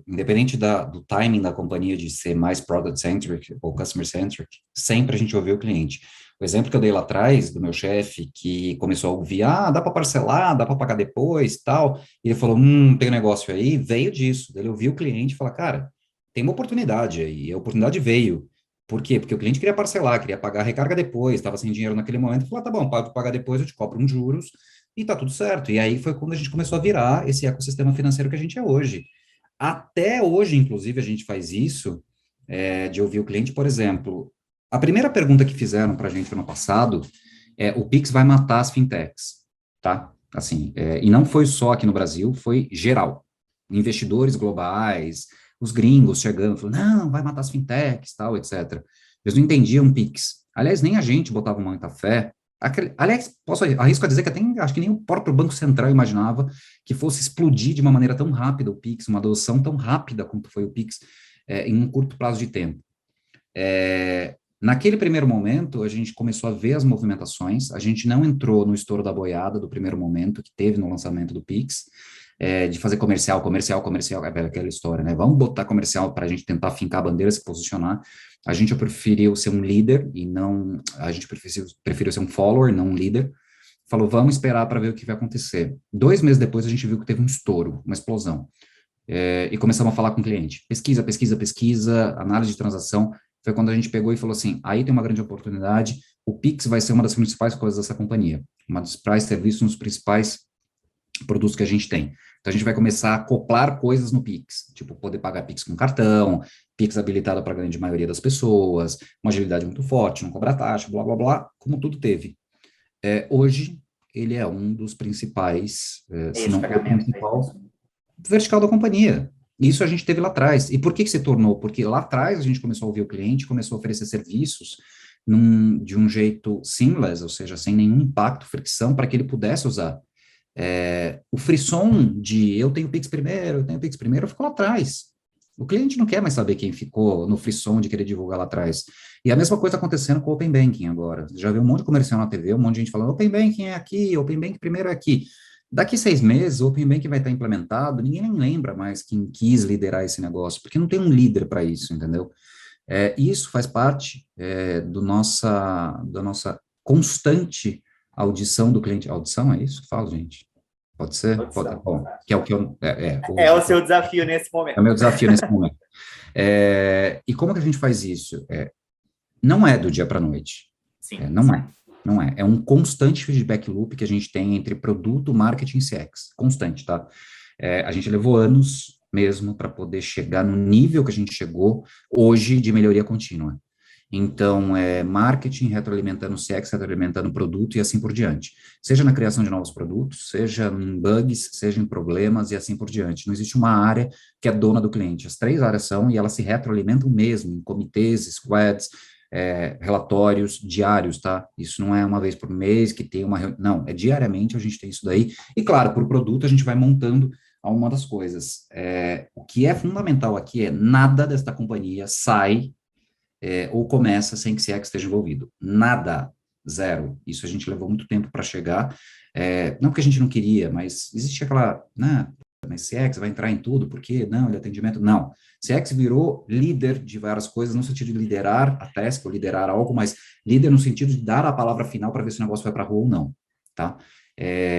independente do timing da companhia de ser mais product-centric ou customer-centric, sempre a gente ouviu o cliente. O exemplo que eu dei lá atrás, do meu chefe, que começou a ouvir, dá para parcelar, dá para pagar depois, tal, e ele falou, tem um negócio aí, veio disso. Ele ouviu o cliente e falou, cara, tem uma oportunidade aí, e a oportunidade veio. Por quê? Porque o cliente queria parcelar, queria pagar a recarga depois, estava sem dinheiro naquele momento, e falou, tá bom, pago pagar depois, eu te cobro uns juros, e tá tudo certo. E aí foi quando a gente começou a virar esse ecossistema financeiro que a gente é hoje. Até hoje, inclusive, a gente faz isso, de ouvir o cliente, por exemplo, a primeira pergunta que fizeram para a gente no passado o Pix vai matar as fintechs, tá? Assim, e não foi só aqui no Brasil, foi geral. Investidores globais, os gringos chegando, falando, não, vai matar as fintechs, tal, etc. Eles não entendiam Pix. Aliás, nem a gente botava muita fé. Aliás, arrisco a dizer que acho que nem o próprio Banco Central imaginava que fosse explodir de uma maneira tão rápida o Pix, uma adoção tão rápida quanto foi o Pix, em um curto prazo de tempo. Naquele primeiro momento, a gente começou a ver as movimentações, a gente não entrou no estouro da boiada do primeiro momento que teve no lançamento do Pix, de fazer comercial, aquela história, né? Vamos botar comercial para a gente tentar fincar a bandeira, se posicionar. A gente preferiu ser um líder e não, a gente preferiu ser um follower, não um líder. Falou, vamos esperar para ver o que vai acontecer. 2 meses depois, a gente viu que teve um estouro, uma explosão. E começamos a falar com o cliente. Pesquisa, análise de transação. Foi quando a gente pegou e falou assim, aí tem uma grande oportunidade, o Pix vai ser uma das principais coisas dessa companhia, uma dos principais serviços, um dos principais produtos que a gente tem. Então, a gente vai começar a acoplar coisas no Pix, tipo, poder pagar Pix com cartão, Pix habilitado para a grande maioria das pessoas, uma agilidade muito forte, não cobrar taxa, blá, blá, blá, como tudo teve. Hoje, ele é um dos principais, se não o principal, vertical da companhia. Isso a gente teve lá atrás. E por que se tornou? Porque lá atrás a gente começou a ouvir o cliente, começou a oferecer serviços de um jeito seamless, ou seja, sem nenhum impacto, fricção, para que ele pudesse usar. O frisson de eu tenho Pix primeiro, ficou lá atrás. O cliente não quer mais saber quem ficou no frisson de querer divulgar lá atrás. E a mesma coisa acontecendo com o Open Banking agora. Já viu um monte de comercial na TV, um monte de gente falando, Open Banking é aqui, Open Banking primeiro é aqui. Daqui 6 meses, o Open Banking vai estar implementado, ninguém nem lembra mais quem quis liderar esse negócio, porque não tem um líder para isso, entendeu? Isso faz parte da nossa constante audição do cliente. Audição, é isso que falo, gente? Pode ser? Pode, bom, que é o que eu... É o seu desafio nesse momento. É o meu desafio nesse momento. E como que a gente faz isso? Não é do dia para a noite. Sim. Não é. Não é. É um constante feedback loop que a gente tem entre produto, marketing e CX. Constante, tá? A gente levou anos mesmo para poder chegar no nível que a gente chegou hoje de melhoria contínua. Então, marketing retroalimentando CX, retroalimentando produto e assim por diante. Seja na criação de novos produtos, seja em bugs, seja em problemas e assim por diante. Não existe uma área que é dona do cliente. As 3 áreas são e elas se retroalimentam mesmo em comitês, squads, relatórios diários, tá? Isso não é uma vez por mês que tem uma reunião, não, diariamente a gente tem isso daí, e claro, por produto a gente vai montando alguma das coisas. O que é fundamental aqui nada desta companhia sai ou começa sem que CX esteja envolvido. Nada, zero. Isso a gente levou muito tempo para chegar, não porque a gente não queria, mas existe aquela, né, mas CX vai entrar em tudo, por quê? Não, ele é atendimento, não. CX virou líder de várias coisas, no sentido de liderar a task, ou liderar algo, mas líder no sentido de dar a palavra final para ver se o negócio vai para a rua ou não, tá?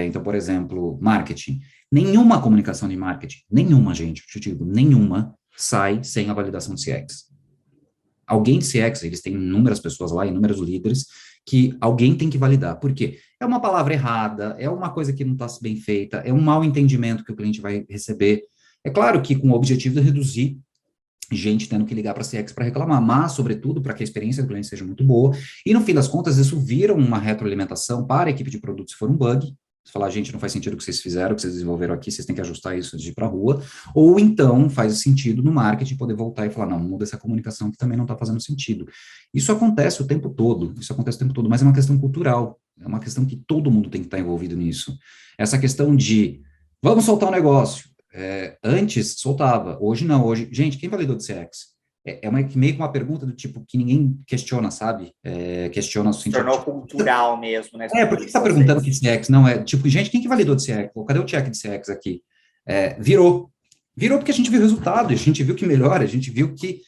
Então, por exemplo, marketing. Nenhuma comunicação de marketing, nenhuma, gente, eu te digo, nenhuma sai sem a validação de CX. Alguém de CX, eles têm inúmeras pessoas lá, inúmeros líderes, que alguém tem que validar. Por quê? É uma palavra errada, é uma coisa que não está bem feita, é um mau entendimento que o cliente vai receber. É claro que com o objetivo de reduzir gente tendo que ligar para a CX para reclamar, mas, sobretudo, para que a experiência do cliente seja muito boa. E, no fim das contas, isso vira uma retroalimentação para a equipe de produto, se for um bug. Você falar, gente, não faz sentido o que vocês fizeram, o que vocês desenvolveram aqui, vocês têm que ajustar isso antes de ir para a rua. Ou, então, faz sentido no marketing poder voltar e falar, não, muda essa comunicação que também não está fazendo sentido. Isso acontece o tempo todo, mas é uma questão cultural, é uma questão que todo mundo tem que estar envolvido nisso. Essa questão de, vamos soltar um negócio. Antes soltava, hoje não, hoje, gente, quem validou de CX? Meio que uma pergunta do tipo que ninguém questiona, sabe? Questiona o Se sentido. tornou cultural mesmo, né? Por que você está perguntando que CX? Não, tipo, gente, quem que validou de CX? Cadê o check de CX aqui? Virou porque a gente viu o resultado, a gente viu que melhora, a gente viu que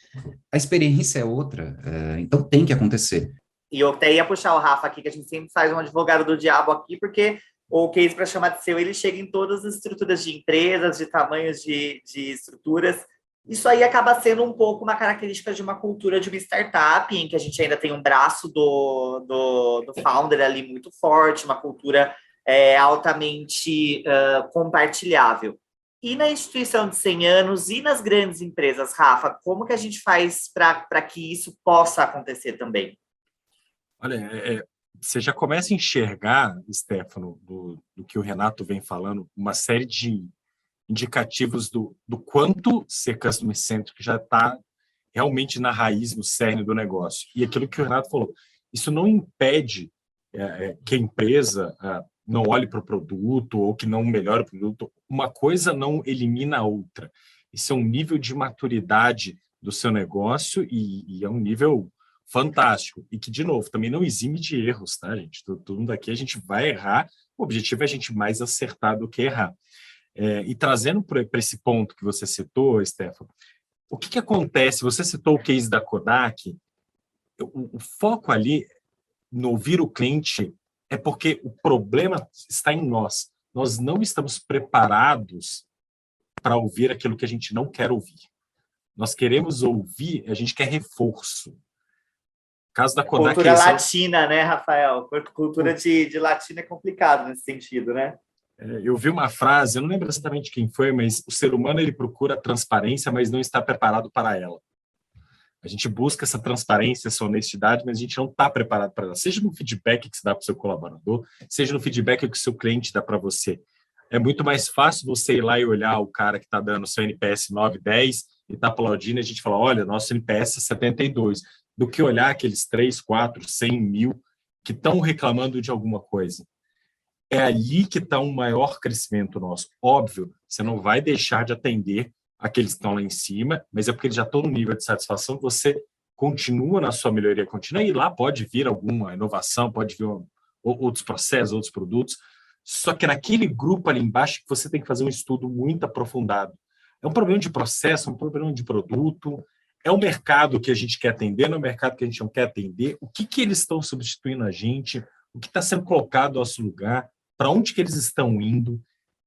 a experiência é outra, então tem que acontecer. E eu até ia puxar o Rafa aqui, que a gente sempre faz um advogado do diabo aqui, porque o case para chamar de seu, ele chega em todas as estruturas de empresas, de tamanhos de estruturas. Isso aí acaba sendo um pouco uma característica de uma cultura de uma startup, em que a gente ainda tem um braço do founder ali muito forte, uma cultura altamente compartilhável. E na instituição de 100 anos e nas grandes empresas, Rafa, como que a gente faz para que isso possa acontecer também? Olha, você já começa a enxergar, Stefano, do que o Renato vem falando, uma série de indicativos do quanto ser customer-centric já está realmente na raiz, no cerne do negócio. E aquilo que o Renato falou, isso não impede que a empresa não olhe para o produto ou que não melhore o produto. Uma coisa não elimina a outra. Isso é um nível de maturidade do seu negócio e é um nível fantástico. E que, de novo, também não exime de erros, tá, gente? Todo mundo aqui a gente vai errar. O objetivo é a gente mais acertar do que errar. E trazendo para esse ponto que você citou, Stefano, o que acontece? Você citou o case da Kodak. O foco ali no ouvir o cliente é porque o problema está em nós. Nós não estamos preparados para ouvir aquilo que a gente não quer ouvir. Nós queremos ouvir, a gente quer reforço. O caso da Kodak... Cultura latina, né, Rafael? Cultura de latino é complicado nesse sentido, né? Eu vi uma frase, eu não lembro exatamente quem foi, mas o ser humano ele procura transparência, mas não está preparado para ela. A gente busca essa transparência, essa honestidade, mas a gente não está preparado para ela. Seja no feedback que você dá para o seu colaborador, seja no feedback que o seu cliente dá para você. É muito mais fácil você ir lá e olhar o cara que está dando seu NPS 9, 10 e está aplaudindo e a gente fala, olha, nosso NPS é 72, do que olhar aqueles 3, 4, 100 mil que estão reclamando de alguma coisa. É ali que está um maior crescimento nosso. Óbvio, você não vai deixar de atender aqueles que estão lá em cima, mas é porque eles já estão no nível de satisfação que você continua na sua melhoria contínua e lá pode vir alguma inovação, pode vir outros processos, outros produtos, só que naquele grupo ali embaixo que você tem que fazer um estudo muito aprofundado. É um problema de processo, é um problema de produto, é o mercado que a gente quer atender, não é o mercado que a gente não quer atender, o que eles estão substituindo a gente, o que está sendo colocado ao nosso lugar, para onde que eles estão indo.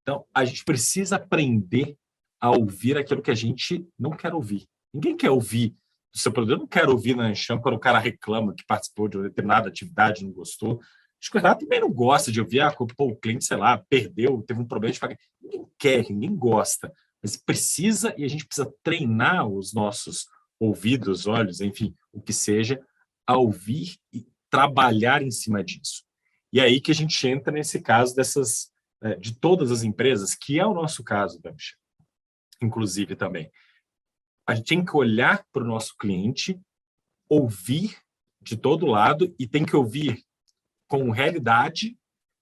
Então, a gente precisa aprender a ouvir aquilo que a gente não quer ouvir. Ninguém quer ouvir do seu produto. Eu não quero ouvir na Ancham quando o cara reclama que participou de uma determinada atividade, não gostou. Acho que o Renato também não gosta de ouvir, o cliente, sei lá, perdeu, teve um problema de pagar. Ninguém quer, ninguém gosta. Mas precisa, e a gente precisa treinar os nossos ouvidos, olhos, enfim, o que seja, a ouvir e trabalhar em cima disso. E aí que a gente entra nesse caso de todas as empresas, que é o nosso caso, Damcha, inclusive também. A gente tem que olhar para o nosso cliente, ouvir de todo lado e tem que ouvir com realidade,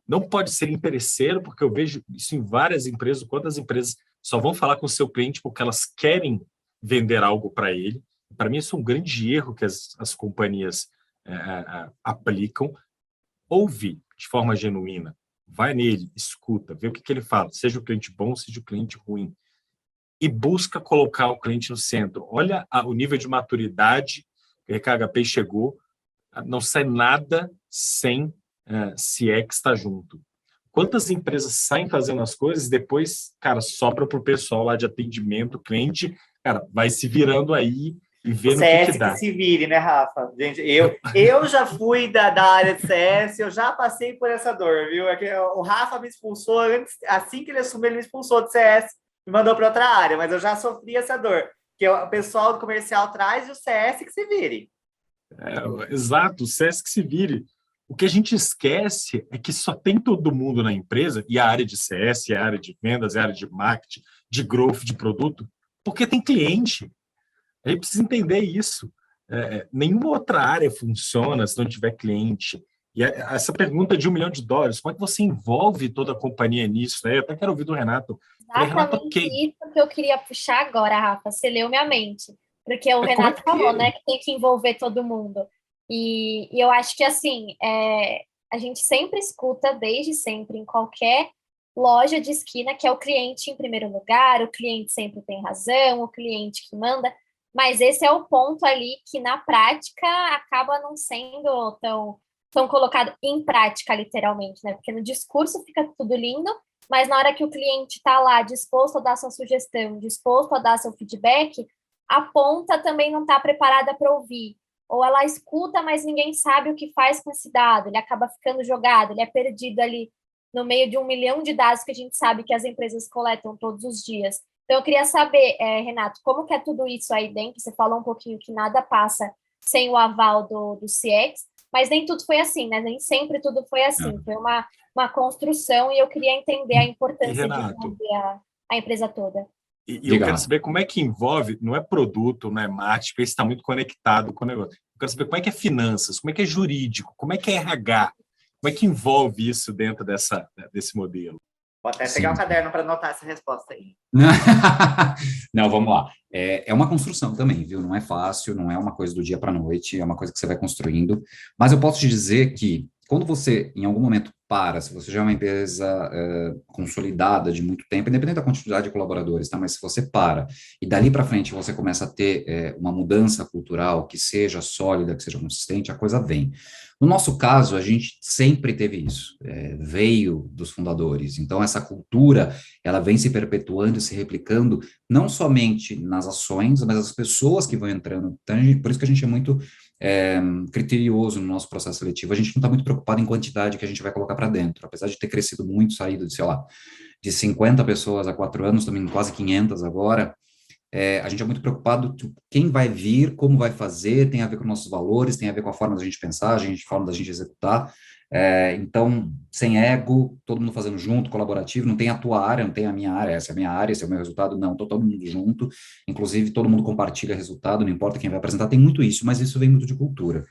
não pode ser interesseiro, porque eu vejo isso em várias empresas, quantas empresas só vão falar com o seu cliente porque elas querem vender algo para ele. Para mim, isso é um grande erro que as companhias aplicam. Ouvir de forma genuína, vai nele, escuta, vê o que ele fala, seja o cliente bom, seja o cliente ruim, e busca colocar o cliente no centro. Olha o nível de maturidade que a RKHP chegou, não sai nada sem CX estar junto. Quantas empresas saem fazendo as coisas e depois, cara, sobra para o pessoal lá de atendimento, cliente, cara, vai se virando aí e vendo o que dá. CS que se vire, né, Rafa? Gente, eu já fui da área de CS, eu já passei por essa dor, viu? O Rafa me expulsou, assim que ele assumiu, ele me expulsou de CS, me mandou para outra área, mas eu já sofri essa dor. Que o pessoal do comercial traz e o CS que se vire. Exato, o CS que se vire. O que a gente esquece é que só tem todo mundo na empresa, e a área de CS, a área de vendas, a área de marketing, de growth, de produto, porque tem cliente. A gente precisa entender isso. Nenhuma outra área funciona se não tiver cliente. E essa pergunta de $1 milhão, como é que você envolve toda a companhia nisso? Né? Eu até quero ouvir do Renato. Renato, Exatamente isso que eu queria puxar agora, Rafa. Você leu minha mente. Porque o Renato falou, né, que tem que envolver todo mundo. E eu acho que, assim, a gente sempre escuta, desde sempre, em qualquer loja de esquina, que é o cliente em primeiro lugar, o cliente sempre tem razão, o cliente que manda. Mas esse é o ponto ali que, na prática, acaba não sendo tão colocado em prática, literalmente, né? Porque no discurso fica tudo lindo, mas na hora que o cliente está lá disposto a dar sua sugestão, disposto a dar seu feedback, a ponta também não está preparada para ouvir. Ou ela escuta, mas ninguém sabe o que faz com esse dado. Ele acaba ficando jogado, ele é perdido ali no meio de 1 milhão de dados que a gente sabe que as empresas coletam todos os dias. Então, eu queria saber, Renato, como que é tudo isso aí dentro? Você falou um pouquinho que nada passa sem o aval do CX, mas nem tudo foi assim, né? Nem sempre tudo foi assim. Foi uma construção e eu queria entender a importância de envolver a empresa toda. E eu quero saber como é que envolve, não é produto, não é marketing, porque isso está muito conectado com o negócio. Eu quero saber como é que é finanças, como é que é jurídico, como é que é RH, como é que envolve isso dentro desse modelo. Vou até pegar um caderno para anotar essa resposta aí. Não, vamos lá. É uma construção também, viu? Não é fácil, não é uma coisa do dia para a noite, é uma coisa que você vai construindo. Mas eu posso te dizer que quando você, em algum momento, se você já é uma empresa consolidada de muito tempo, independente da quantidade de colaboradores, tá? Mas se você e dali para frente você começa a ter uma mudança cultural que seja sólida, que seja consistente, a coisa vem. No nosso caso, a gente sempre teve isso, veio dos fundadores. Então, essa cultura, ela vem se perpetuando e se replicando, não somente nas ações, mas as pessoas que vão entrando. Então, por isso que a gente é muito criterioso no nosso processo seletivo. A gente não está muito preocupado em quantidade que a gente vai colocar para dentro. Apesar de ter crescido muito, saído de, sei lá, de 50 pessoas há 4 anos, também quase 500 agora, a gente é muito preocupado com quem vai vir, como vai fazer, tem a ver com nossos valores, tem a ver com a forma da gente pensar, a forma da gente executar. Então, sem ego, todo mundo fazendo junto, colaborativo, não tem a tua área, não tem a minha área, essa é a minha área, esse é o meu resultado, não, todo mundo junto, inclusive todo mundo compartilha resultado, não importa quem vai apresentar, tem muito isso, mas isso vem muito de cultura.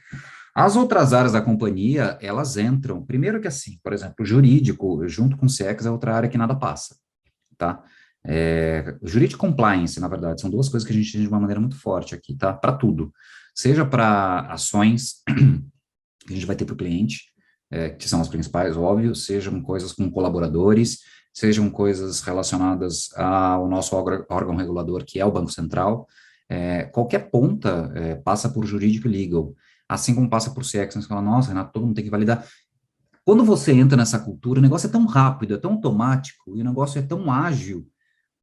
As outras áreas da companhia, elas entram, primeiro que assim, por exemplo, o jurídico, junto com o CX, é outra área que nada passa, tá? Jurídico e compliance, na verdade, são duas coisas que a gente tem de uma maneira muito forte aqui, tá? Para tudo, seja para ações que a gente vai ter para o cliente, que são as principais, óbvio, sejam coisas com colaboradores, sejam coisas relacionadas ao nosso órgão regulador, que é o Banco Central, qualquer ponta passa por jurídico e legal, assim como passa por CX, você fala, nossa, Renato, todo mundo tem que validar. Quando você entra nessa cultura, o negócio é tão rápido, é tão automático, e o negócio é tão ágil,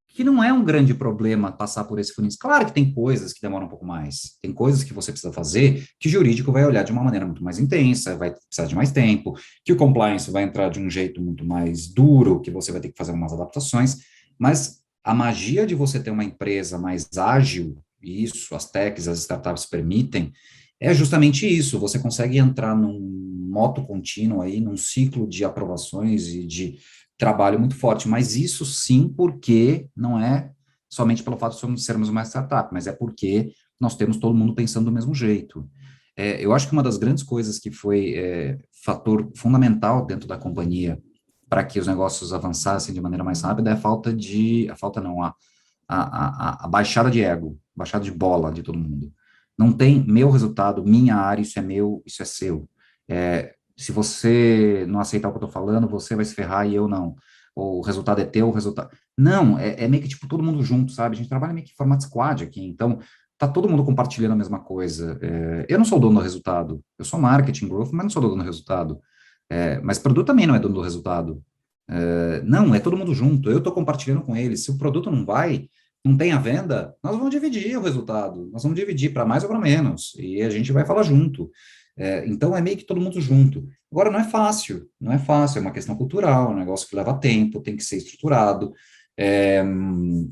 que não é um grande problema passar por esse funil. Claro que tem coisas que demoram um pouco mais, tem coisas que você precisa fazer que o jurídico vai olhar de uma maneira muito mais intensa, vai precisar de mais tempo, que o compliance vai entrar de um jeito muito mais duro, que você vai ter que fazer umas adaptações, mas a magia de você ter uma empresa mais ágil, e isso as techs, as startups permitem, é justamente isso, você consegue entrar num moto contínuo aí, num ciclo de aprovações e de trabalho muito forte, mas isso sim porque não é somente pelo fato de sermos uma startup, mas é porque nós temos todo mundo pensando do mesmo jeito. Eu acho que uma das grandes coisas que foi fator fundamental dentro da companhia para que os negócios avançassem de maneira mais rápida é a baixada de ego, baixada de bola de todo mundo. Não tem meu resultado, minha área, isso é meu, isso é seu. Se você não aceitar o que eu estou falando, você vai se ferrar e eu não. Ou o resultado é teu, o resultado... Não, é meio que tipo todo mundo junto, sabe? A gente trabalha meio que em formato squad aqui, então tá todo mundo compartilhando a mesma coisa. Eu não sou o dono do resultado, eu sou marketing, growth, mas não sou o dono do resultado. Mas produto também não é dono do resultado. Não, é todo mundo junto, eu estou compartilhando com eles. Se o produto não tem a venda, nós vamos dividir o resultado, nós vamos dividir para mais ou para menos, e a gente vai falar junto. Então, é meio que todo mundo junto. Agora, não é fácil, é uma questão cultural, é um negócio que leva tempo, tem que ser estruturado, Eu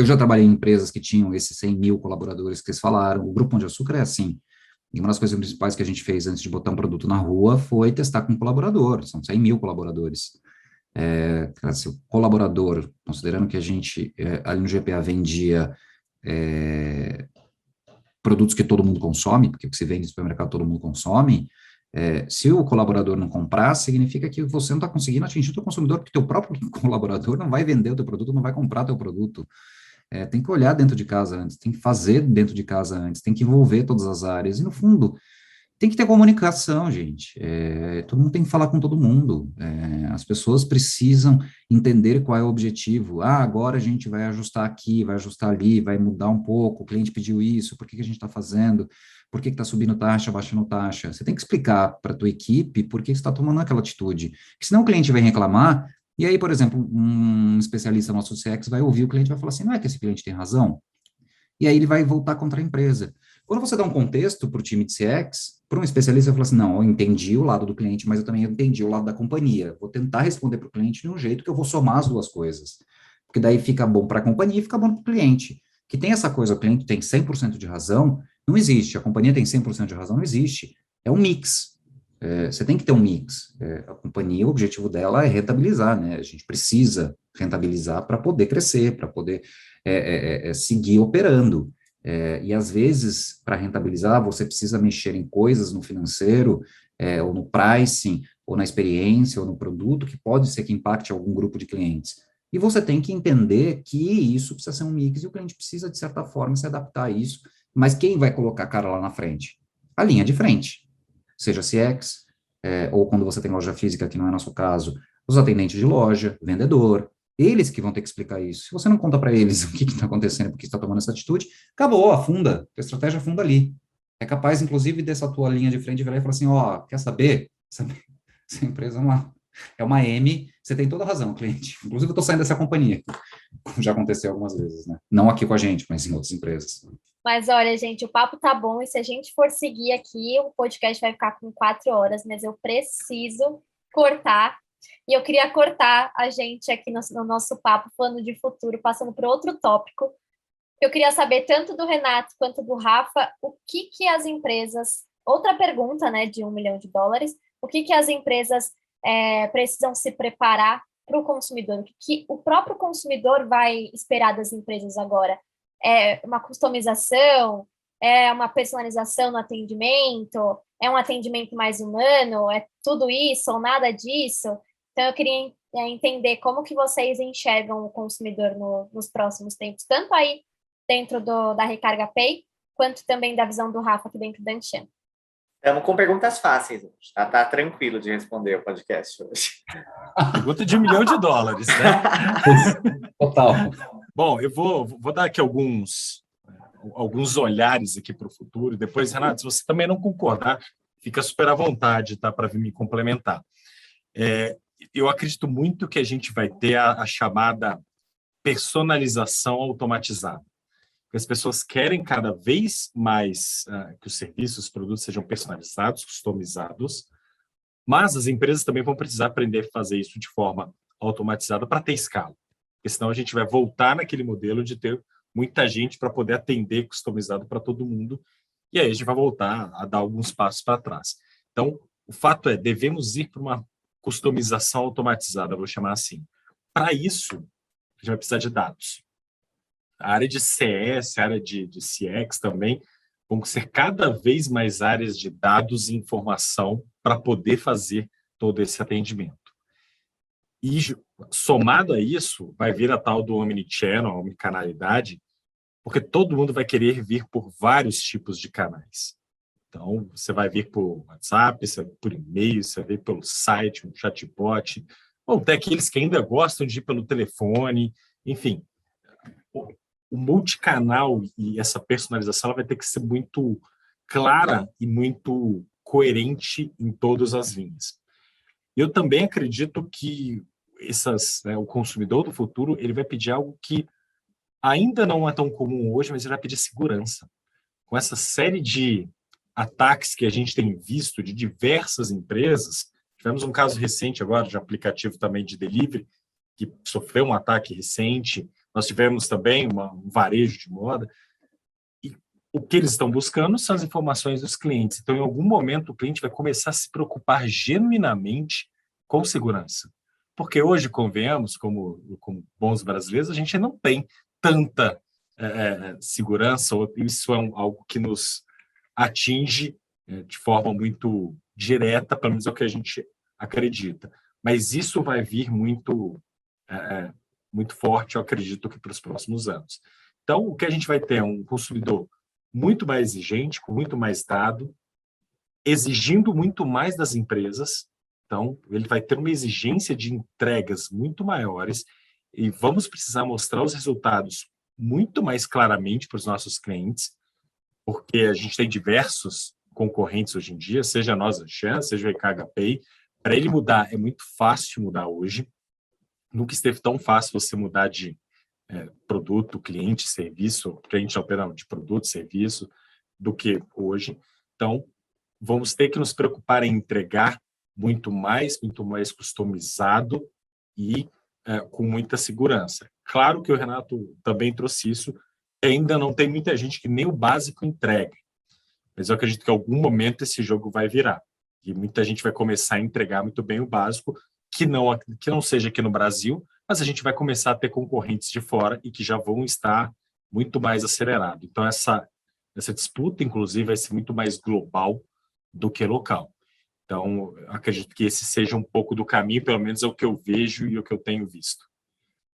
já trabalhei em empresas que tinham esses 100 mil colaboradores que vocês falaram. O Grupo Pão de Açúcar é assim. E uma das coisas principais que a gente fez antes de botar um produto na rua foi testar com colaborador. São 100 mil colaboradores. Se o colaborador, considerando que a gente, ali no GPA, vendia produtos que todo mundo consome, porque o que se vende no supermercado todo mundo consome, se o colaborador não comprar, significa que você não está conseguindo atingir o teu consumidor, porque teu próprio colaborador não vai vender o teu produto, não vai comprar o teu produto. Tem que olhar dentro de casa antes, tem que fazer dentro de casa antes, tem que envolver todas as áreas, e no fundo, tem que ter comunicação, gente. Todo mundo tem que falar com todo mundo. As pessoas precisam entender qual é o objetivo. Agora a gente vai ajustar aqui, vai ajustar ali, vai mudar um pouco, o cliente pediu isso, por que a gente está fazendo? Por que está subindo taxa, baixando taxa? Você tem que explicar para a tua equipe por que você está tomando aquela atitude. Porque senão o cliente vai reclamar, e aí, por exemplo, um especialista nosso CX vai ouvir o cliente e vai falar assim, não é que esse cliente tem razão? E aí ele vai voltar contra a empresa. Quando você dá um contexto para o time de CX, para um especialista, vai falar assim, não, eu entendi o lado do cliente, mas eu também entendi o lado da companhia. Vou tentar responder para o cliente de um jeito que eu vou somar as duas coisas. Porque daí fica bom para a companhia e fica bom para o cliente. Que tem essa coisa, o cliente tem 100% de razão, não existe. A companhia tem 100% de razão, não existe. É um mix. Você tem que ter um mix. A companhia, o objetivo dela é rentabilizar, né? A gente precisa rentabilizar para poder crescer, para poder seguir operando. E às vezes, para rentabilizar, você precisa mexer em coisas no financeiro, ou no pricing, ou na experiência, ou no produto, que pode ser que impacte algum grupo de clientes. E você tem que entender que isso precisa ser um mix, e o cliente precisa, de certa forma, se adaptar a isso. Mas quem vai colocar a cara lá na frente? A linha de frente. Seja CX, ou quando você tem loja física, que não é nosso caso, os atendentes de loja, vendedor, eles que vão ter que explicar isso. Se você não conta para eles o que está acontecendo, porque está tomando essa atitude, acabou, afunda, a estratégia afunda ali. É capaz, inclusive, dessa tua linha de frente virar e falar assim, quer saber? Essa empresa é uma M, você tem toda a razão, cliente. Inclusive, eu estou saindo dessa companhia, como já aconteceu algumas vezes, né? Não aqui com a gente, mas em outras empresas. Mas olha, gente, o papo tá bom, e se a gente for seguir aqui, o podcast vai ficar com 4 horas, mas eu preciso cortar. E eu queria cortar a gente aqui no nosso papo, falando de futuro, passando para outro tópico. Eu queria saber, tanto do Renato quanto do Rafa, o que as empresas... Outra pergunta, né, de $1 milhão, o que as empresas precisam se preparar para o consumidor? O que o próprio consumidor vai esperar das empresas agora? É uma customização? É uma personalização no atendimento? É um atendimento mais humano? É tudo isso ou nada disso? Então, eu queria entender como que vocês enxergam o consumidor nos próximos tempos, tanto aí dentro da Recarga Pay, quanto também da visão do Rafa aqui dentro da Anchan. Estamos com perguntas fáceis hoje. Tá tranquilo de responder o podcast hoje. Pergunta de $1 milhão, né? Total. Bom, eu vou dar aqui alguns olhares aqui para o futuro. Depois, Renato, se você também não concordar, fica super à vontade, tá, para vir me complementar. Eu acredito muito que a gente vai ter a chamada personalização automatizada. As pessoas querem cada vez mais que os serviços, os produtos sejam personalizados, customizados, mas as empresas também vão precisar aprender a fazer isso de forma automatizada para ter escala. Porque senão a gente vai voltar naquele modelo de ter muita gente para poder atender customizado para todo mundo, e aí a gente vai voltar a dar alguns passos para trás. Então, o fato é, devemos ir para uma customização automatizada, vou chamar assim. Para isso, a gente vai precisar de dados. A área de CS, a área de CX também, vão ser cada vez mais áreas de dados e informação para poder fazer todo esse atendimento. E, somado a isso, vai vir a tal do omnichannel, a omnicanalidade, porque todo mundo vai querer vir por vários tipos de canais. Então, você vai vir por WhatsApp, você vai vir por e-mail, você vai vir pelo site, um chatbot, ou até aqueles que ainda gostam de ir pelo telefone, enfim. O multicanal e essa personalização ela vai ter que ser muito clara e muito coerente em todas as linhas. Eu também acredito que o consumidor do futuro ele vai pedir algo que ainda não é tão comum hoje, mas ele vai pedir segurança. Com essa série de ataques que a gente tem visto de diversas empresas, tivemos um caso recente agora de aplicativo também de delivery, que sofreu um ataque recente, nós tivemos também um varejo de moda, e o que eles estão buscando são as informações dos clientes. Então, em algum momento, o cliente vai começar a se preocupar genuinamente com segurança. Porque hoje, convenhamos, como bons brasileiros, a gente não tem tanta segurança, ou isso é algo que nos atinge de forma muito direta, pelo menos é o que a gente acredita. Mas isso vai vir muito forte, eu acredito, que para os próximos anos. Então, o que a gente vai ter é um consumidor muito mais exigente, com muito mais dado, exigindo muito mais das empresas. Então, ele vai ter uma exigência de entregas muito maiores e vamos precisar mostrar os resultados muito mais claramente para os nossos clientes, porque a gente tem diversos concorrentes hoje em dia, seja nós, a Chance, seja o RKHPay. Para ele mudar, é muito fácil mudar hoje. Nunca esteve tão fácil você mudar de produto, cliente, serviço, de produto, serviço, do que hoje. Então, vamos ter que nos preocupar em entregar muito mais customizado e com muita segurança. Claro que o Renato também trouxe isso, ainda não tem muita gente que nem o básico entrega, mas eu acredito que em algum momento esse jogo vai virar, e muita gente vai começar a entregar muito bem o básico, que não seja aqui no Brasil, mas a gente vai começar a ter concorrentes de fora e que já vão estar muito mais acelerados. Então, essa disputa, inclusive, vai ser muito mais global do que local. Então, acredito que esse seja um pouco do caminho, pelo menos é o que eu vejo e o que eu tenho visto.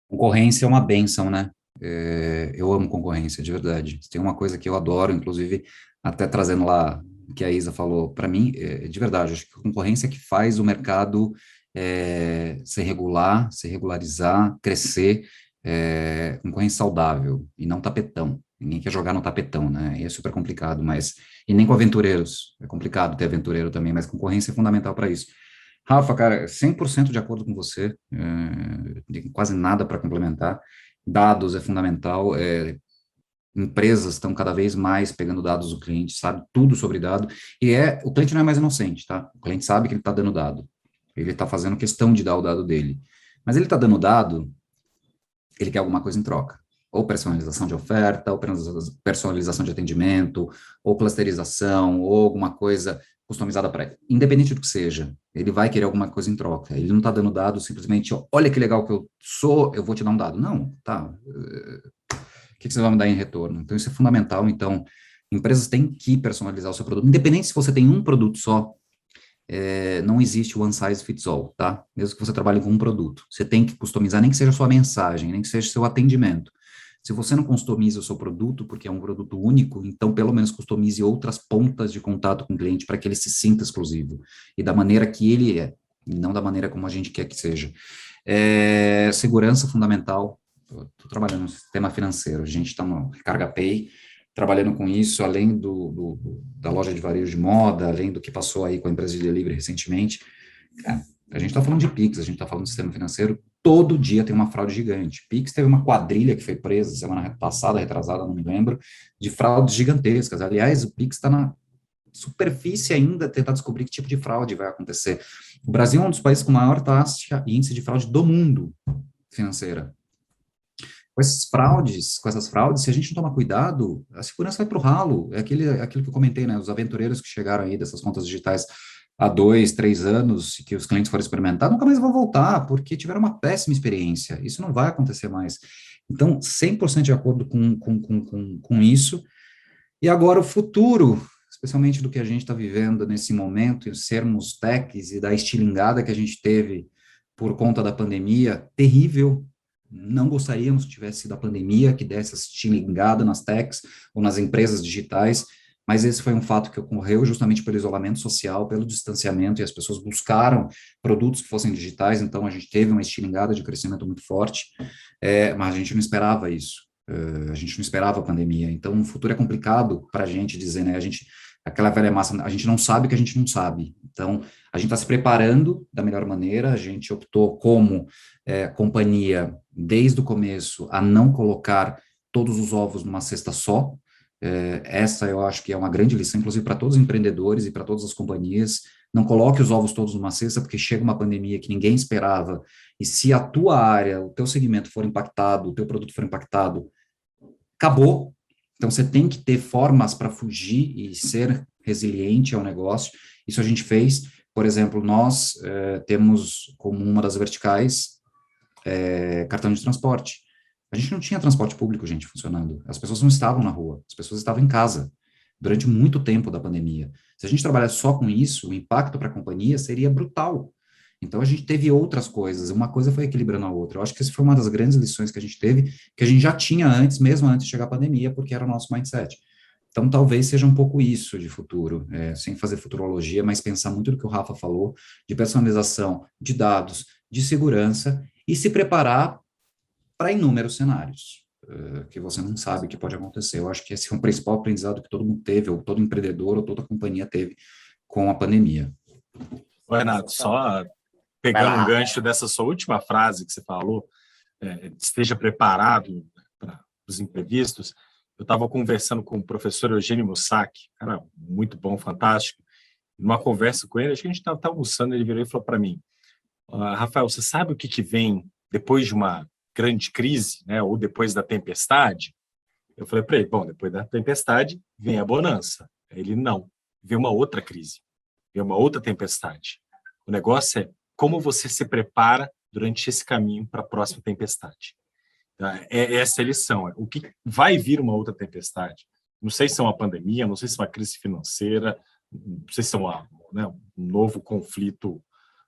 Concorrência é uma bênção, né? Eu amo concorrência, de verdade. Tem uma coisa que eu adoro, inclusive, até trazendo lá o que a Isa falou, para mim, de verdade, acho que a concorrência é que faz o mercado se regular, se regularizar, crescer, concorrência saudável e não tapetão. Ninguém quer jogar no tapetão, né? E é super complicado, e nem com aventureiros. É complicado ter aventureiro também, mas concorrência é fundamental para isso. Rafa, cara, 100% de acordo com você, tem quase nada para complementar. Dados é fundamental, empresas estão cada vez mais pegando dados do cliente, sabe tudo sobre dado, e o cliente não é mais inocente, tá? O cliente sabe que ele está dando dado, ele está fazendo questão de dar o dado dele, mas ele está dando dado, ele quer alguma coisa em troca, ou personalização de oferta, ou personalização de atendimento, ou clusterização, ou alguma coisa customizada para ele. Independente do que seja, ele vai querer alguma coisa em troca. Ele não está dando dado simplesmente, olha que legal que eu sou, eu vou te dar um dado. Não, tá. O que você vai me dar em retorno? Então, isso é fundamental. Então, empresas têm que personalizar o seu produto. Independente se você tem um produto só, não existe one size fits all, tá? Mesmo que você trabalhe com um produto. Você tem que customizar, nem que seja a sua mensagem, nem que seja o seu atendimento. Se você não customiza o seu produto, porque é um produto único, então pelo menos customize outras pontas de contato com o cliente para que ele se sinta exclusivo. E da maneira que ele é, e não da maneira como a gente quer que seja. Segurança fundamental. Estou trabalhando no sistema financeiro. A gente está no RKHPay, trabalhando com isso, além da loja de varejo de moda, além do que passou aí com a empresa de delivery recentemente. A gente está falando de Pix, a gente está falando do sistema financeiro, todo dia tem uma fraude gigante. Pix teve uma quadrilha que foi presa semana passada, retrasada, não me lembro, de fraudes gigantescas. Aliás, o Pix está na superfície ainda, tentar descobrir que tipo de fraude vai acontecer. O Brasil é um dos países com maior taxa e índice de fraude do mundo financeira. Com essas fraudes, se a gente não tomar cuidado, a segurança vai para o ralo. É aquilo que eu comentei, né? Os aventureiros que chegaram aí dessas contas digitais há 2, 3 anos, que os clientes foram experimentar, nunca mais vão voltar, porque tiveram uma péssima experiência. Isso não vai acontecer mais. Então, 100% de acordo com isso. E agora o futuro, especialmente do que a gente está vivendo nesse momento, em sermos techs e da estilingada que a gente teve por conta da pandemia, terrível. Não gostaríamos que tivesse sido a pandemia que desse essa estilingada nas techs ou nas empresas digitais, mas esse foi um fato que ocorreu justamente pelo isolamento social, pelo distanciamento, e as pessoas buscaram produtos que fossem digitais, então a gente teve uma estilingada de crescimento muito forte, mas a gente não esperava isso, a gente não esperava a pandemia, então o futuro é complicado para a gente dizer, né, aquela velha massa, a gente não sabe o que a gente não sabe, então a gente está se preparando da melhor maneira, a gente optou como companhia, desde o começo, a não colocar todos os ovos numa cesta só. Essa eu acho que é uma grande lição, inclusive para todos os empreendedores e para todas as companhias. Não coloque os ovos todos numa cesta, porque chega uma pandemia que ninguém esperava, e se a tua área, o teu segmento for impactado, o teu produto for impactado, acabou. Então, você tem que ter formas para fugir e ser resiliente ao negócio. Isso a gente fez. Por exemplo, nós temos como uma das verticais cartão de transporte. A gente não tinha transporte público, gente, funcionando. As pessoas não estavam na rua, as pessoas estavam em casa durante muito tempo da pandemia. Se a gente trabalhar só com isso, o impacto para a companhia seria brutal. Então, a gente teve outras coisas, uma coisa foi equilibrando a outra. Eu acho que essa foi uma das grandes lições que a gente teve, que a gente já tinha antes, mesmo antes de chegar a pandemia, porque era o nosso mindset. Então, talvez seja um pouco isso de futuro, sem fazer futurologia, mas pensar muito do que o Rafa falou, de personalização, de dados, de segurança, e se preparar para inúmeros cenários, que você não sabe o que pode acontecer. Eu acho que esse é o principal aprendizado que todo mundo teve, ou todo empreendedor, ou toda companhia teve com a pandemia. Ô, Renato, só pegando um gancho dessa sua última frase que você falou, esteja preparado para os imprevistos. Eu estava conversando com o professor Eugênio Mussac, cara muito bom, fantástico. Numa conversa com ele, acho que a gente estava almoçando, ele virou e falou para mim, Rafael, você sabe o que vem depois de uma grande crise, né, ou depois da tempestade? Eu falei para ele, bom, depois da tempestade vem a bonança. Ele, não, vem uma outra crise, vem uma outra tempestade. O negócio é como você se prepara durante esse caminho para a próxima tempestade. Essa é a lição. O que vai vir uma outra tempestade? Não sei se é uma pandemia, não sei se é uma crise financeira, não sei se é um novo conflito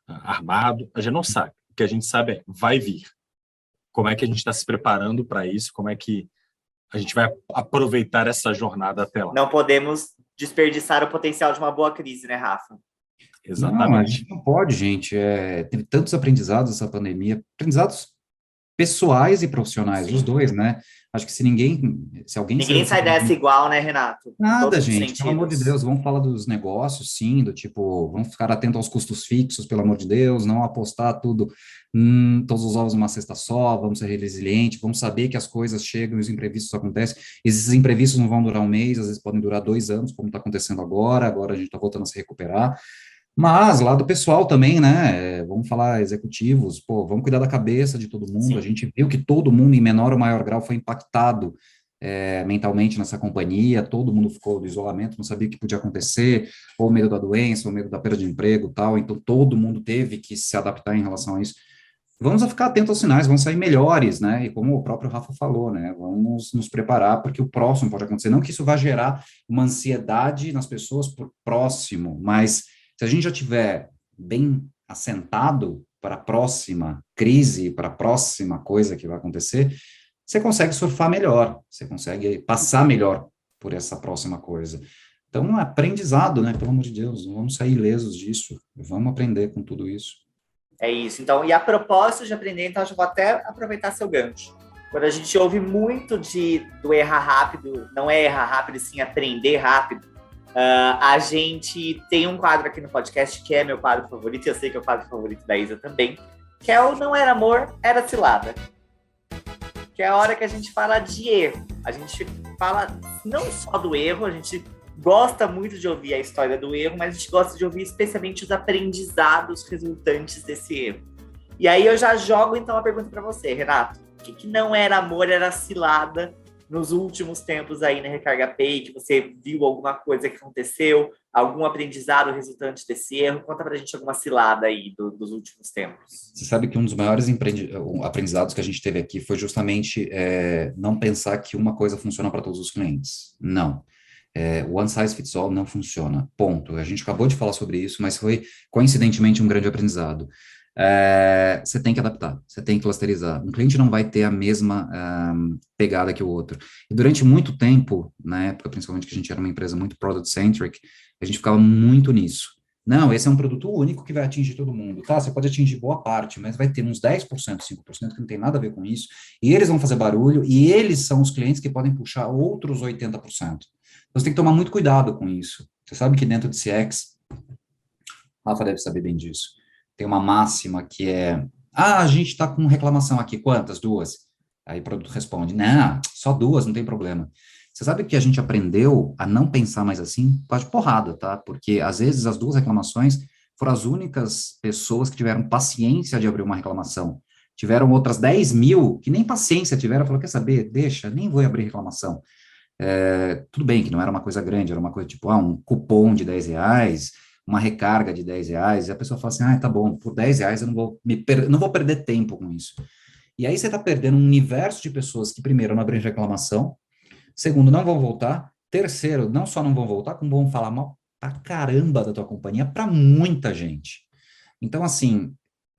armado. A gente não sabe. O que a gente sabe é, vai vir. Como é que a gente está se preparando para isso? Como é que a gente vai aproveitar essa jornada até lá? Não podemos desperdiçar o potencial de uma boa crise, né, Rafa? Não, a gente não pode, gente. Teve tantos aprendizados essa pandemia, aprendizados pessoais e profissionais, Sim. Os dois, né? Acho que se alguém... Ninguém sai dessa igual, né, Renato? Nada, gente, pelo amor de Deus, vamos falar dos negócios, sim, do tipo, vamos ficar atento aos custos fixos, pelo amor de Deus, não apostar tudo, todos os ovos numa cesta só, vamos ser resilientes, vamos saber que as coisas chegam e os imprevistos acontecem. Esses imprevistos não vão durar um mês, às vezes podem durar 2 anos, como está acontecendo agora a gente está voltando a se recuperar. Mas, lá do pessoal também, né, vamos falar executivos, vamos cuidar da cabeça de todo mundo, Sim. A gente viu que todo mundo, em menor ou maior grau, foi impactado mentalmente nessa companhia, todo mundo ficou do isolamento, não sabia o que podia acontecer, ou medo da doença, ou medo da perda de emprego, tal, então todo mundo teve que se adaptar em relação a isso. Vamos ficar atentos aos sinais, vamos sair melhores, né, e como o próprio Rafa falou, né, vamos nos preparar porque o próximo pode acontecer, não que isso vá gerar uma ansiedade nas pessoas por próximo, mas se a gente já tiver bem assentado para a próxima crise, para a próxima coisa que vai acontecer, você consegue surfar melhor, você consegue passar melhor por essa próxima coisa. Então, aprendizado, né? Pelo amor de Deus, não vamos sair ilesos disso, vamos aprender com tudo isso. É isso. Então, e a propósito de aprender, então, eu vou até aproveitar seu gancho. Quando a gente ouve muito do errar rápido, não é errar rápido, sim aprender rápido, a gente tem um quadro aqui no podcast que é meu quadro favorito, e eu sei que é o quadro favorito da Isa também, que é o Não Era Amor, Era Cilada. Que é a hora que a gente fala de erro. A gente fala não só do erro, a gente gosta muito de ouvir a história do erro, mas a gente gosta de ouvir especialmente os aprendizados resultantes desse erro. E aí eu já jogo então a pergunta para você, Renato. O que não era amor, era cilada nos últimos tempos aí na Recarga Pay, que você viu alguma coisa que aconteceu, algum aprendizado resultante desse erro? Conta pra gente alguma cilada aí dos últimos tempos. Você sabe que um dos maiores aprendizados que a gente teve aqui foi justamente não pensar que uma coisa funciona para todos os clientes. Não. One size fits all não funciona. Ponto. A gente acabou de falar sobre isso, mas foi coincidentemente um grande aprendizado. Você tem que adaptar, você tem que clusterizar. Um cliente não vai ter a mesma pegada que o outro. E durante muito tempo, na época, principalmente que a gente era uma empresa muito product-centric, a gente ficava muito nisso. Não, esse é um produto único que vai atingir todo mundo. Tá, você pode atingir boa parte, mas vai ter uns 10%, 5% que não tem nada a ver com isso, e eles vão fazer barulho, e eles são os clientes que podem puxar outros 80%. Então, você tem que tomar muito cuidado com isso. Você sabe que dentro de CX, Rafa deve saber bem disso, tem uma máxima que é, a gente está com reclamação aqui, quantas? 2? Aí o produto responde, não, só 2, não tem problema. Você sabe que a gente aprendeu a não pensar mais assim, tá de porrada, tá? Porque, às vezes, as 2 reclamações foram as únicas pessoas que tiveram paciência de abrir uma reclamação. Tiveram outras 10 mil que nem paciência tiveram, falaram, quer saber, deixa, nem vou abrir reclamação. Tudo bem que não era uma coisa grande, era uma coisa tipo, um cupom de R$10, uma recarga de R$10, e a pessoa fala assim, tá bom, por R$10 eu não vou perder tempo com isso. E aí você está perdendo um universo de pessoas que, primeiro, não abrem reclamação, segundo, não vão voltar, terceiro, não só não vão voltar, como vão falar mal pra caramba da tua companhia, para muita gente. Então, assim,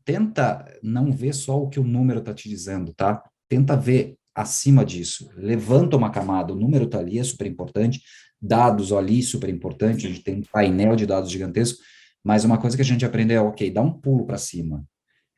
tenta não ver só o que o número está te dizendo, tá? Tenta ver acima disso. Levanta uma camada, o número está ali, é super importante, dados ali, super importante, a gente tem um painel de dados gigantesco, mas uma coisa que a gente aprende é, ok, dá um pulo para cima.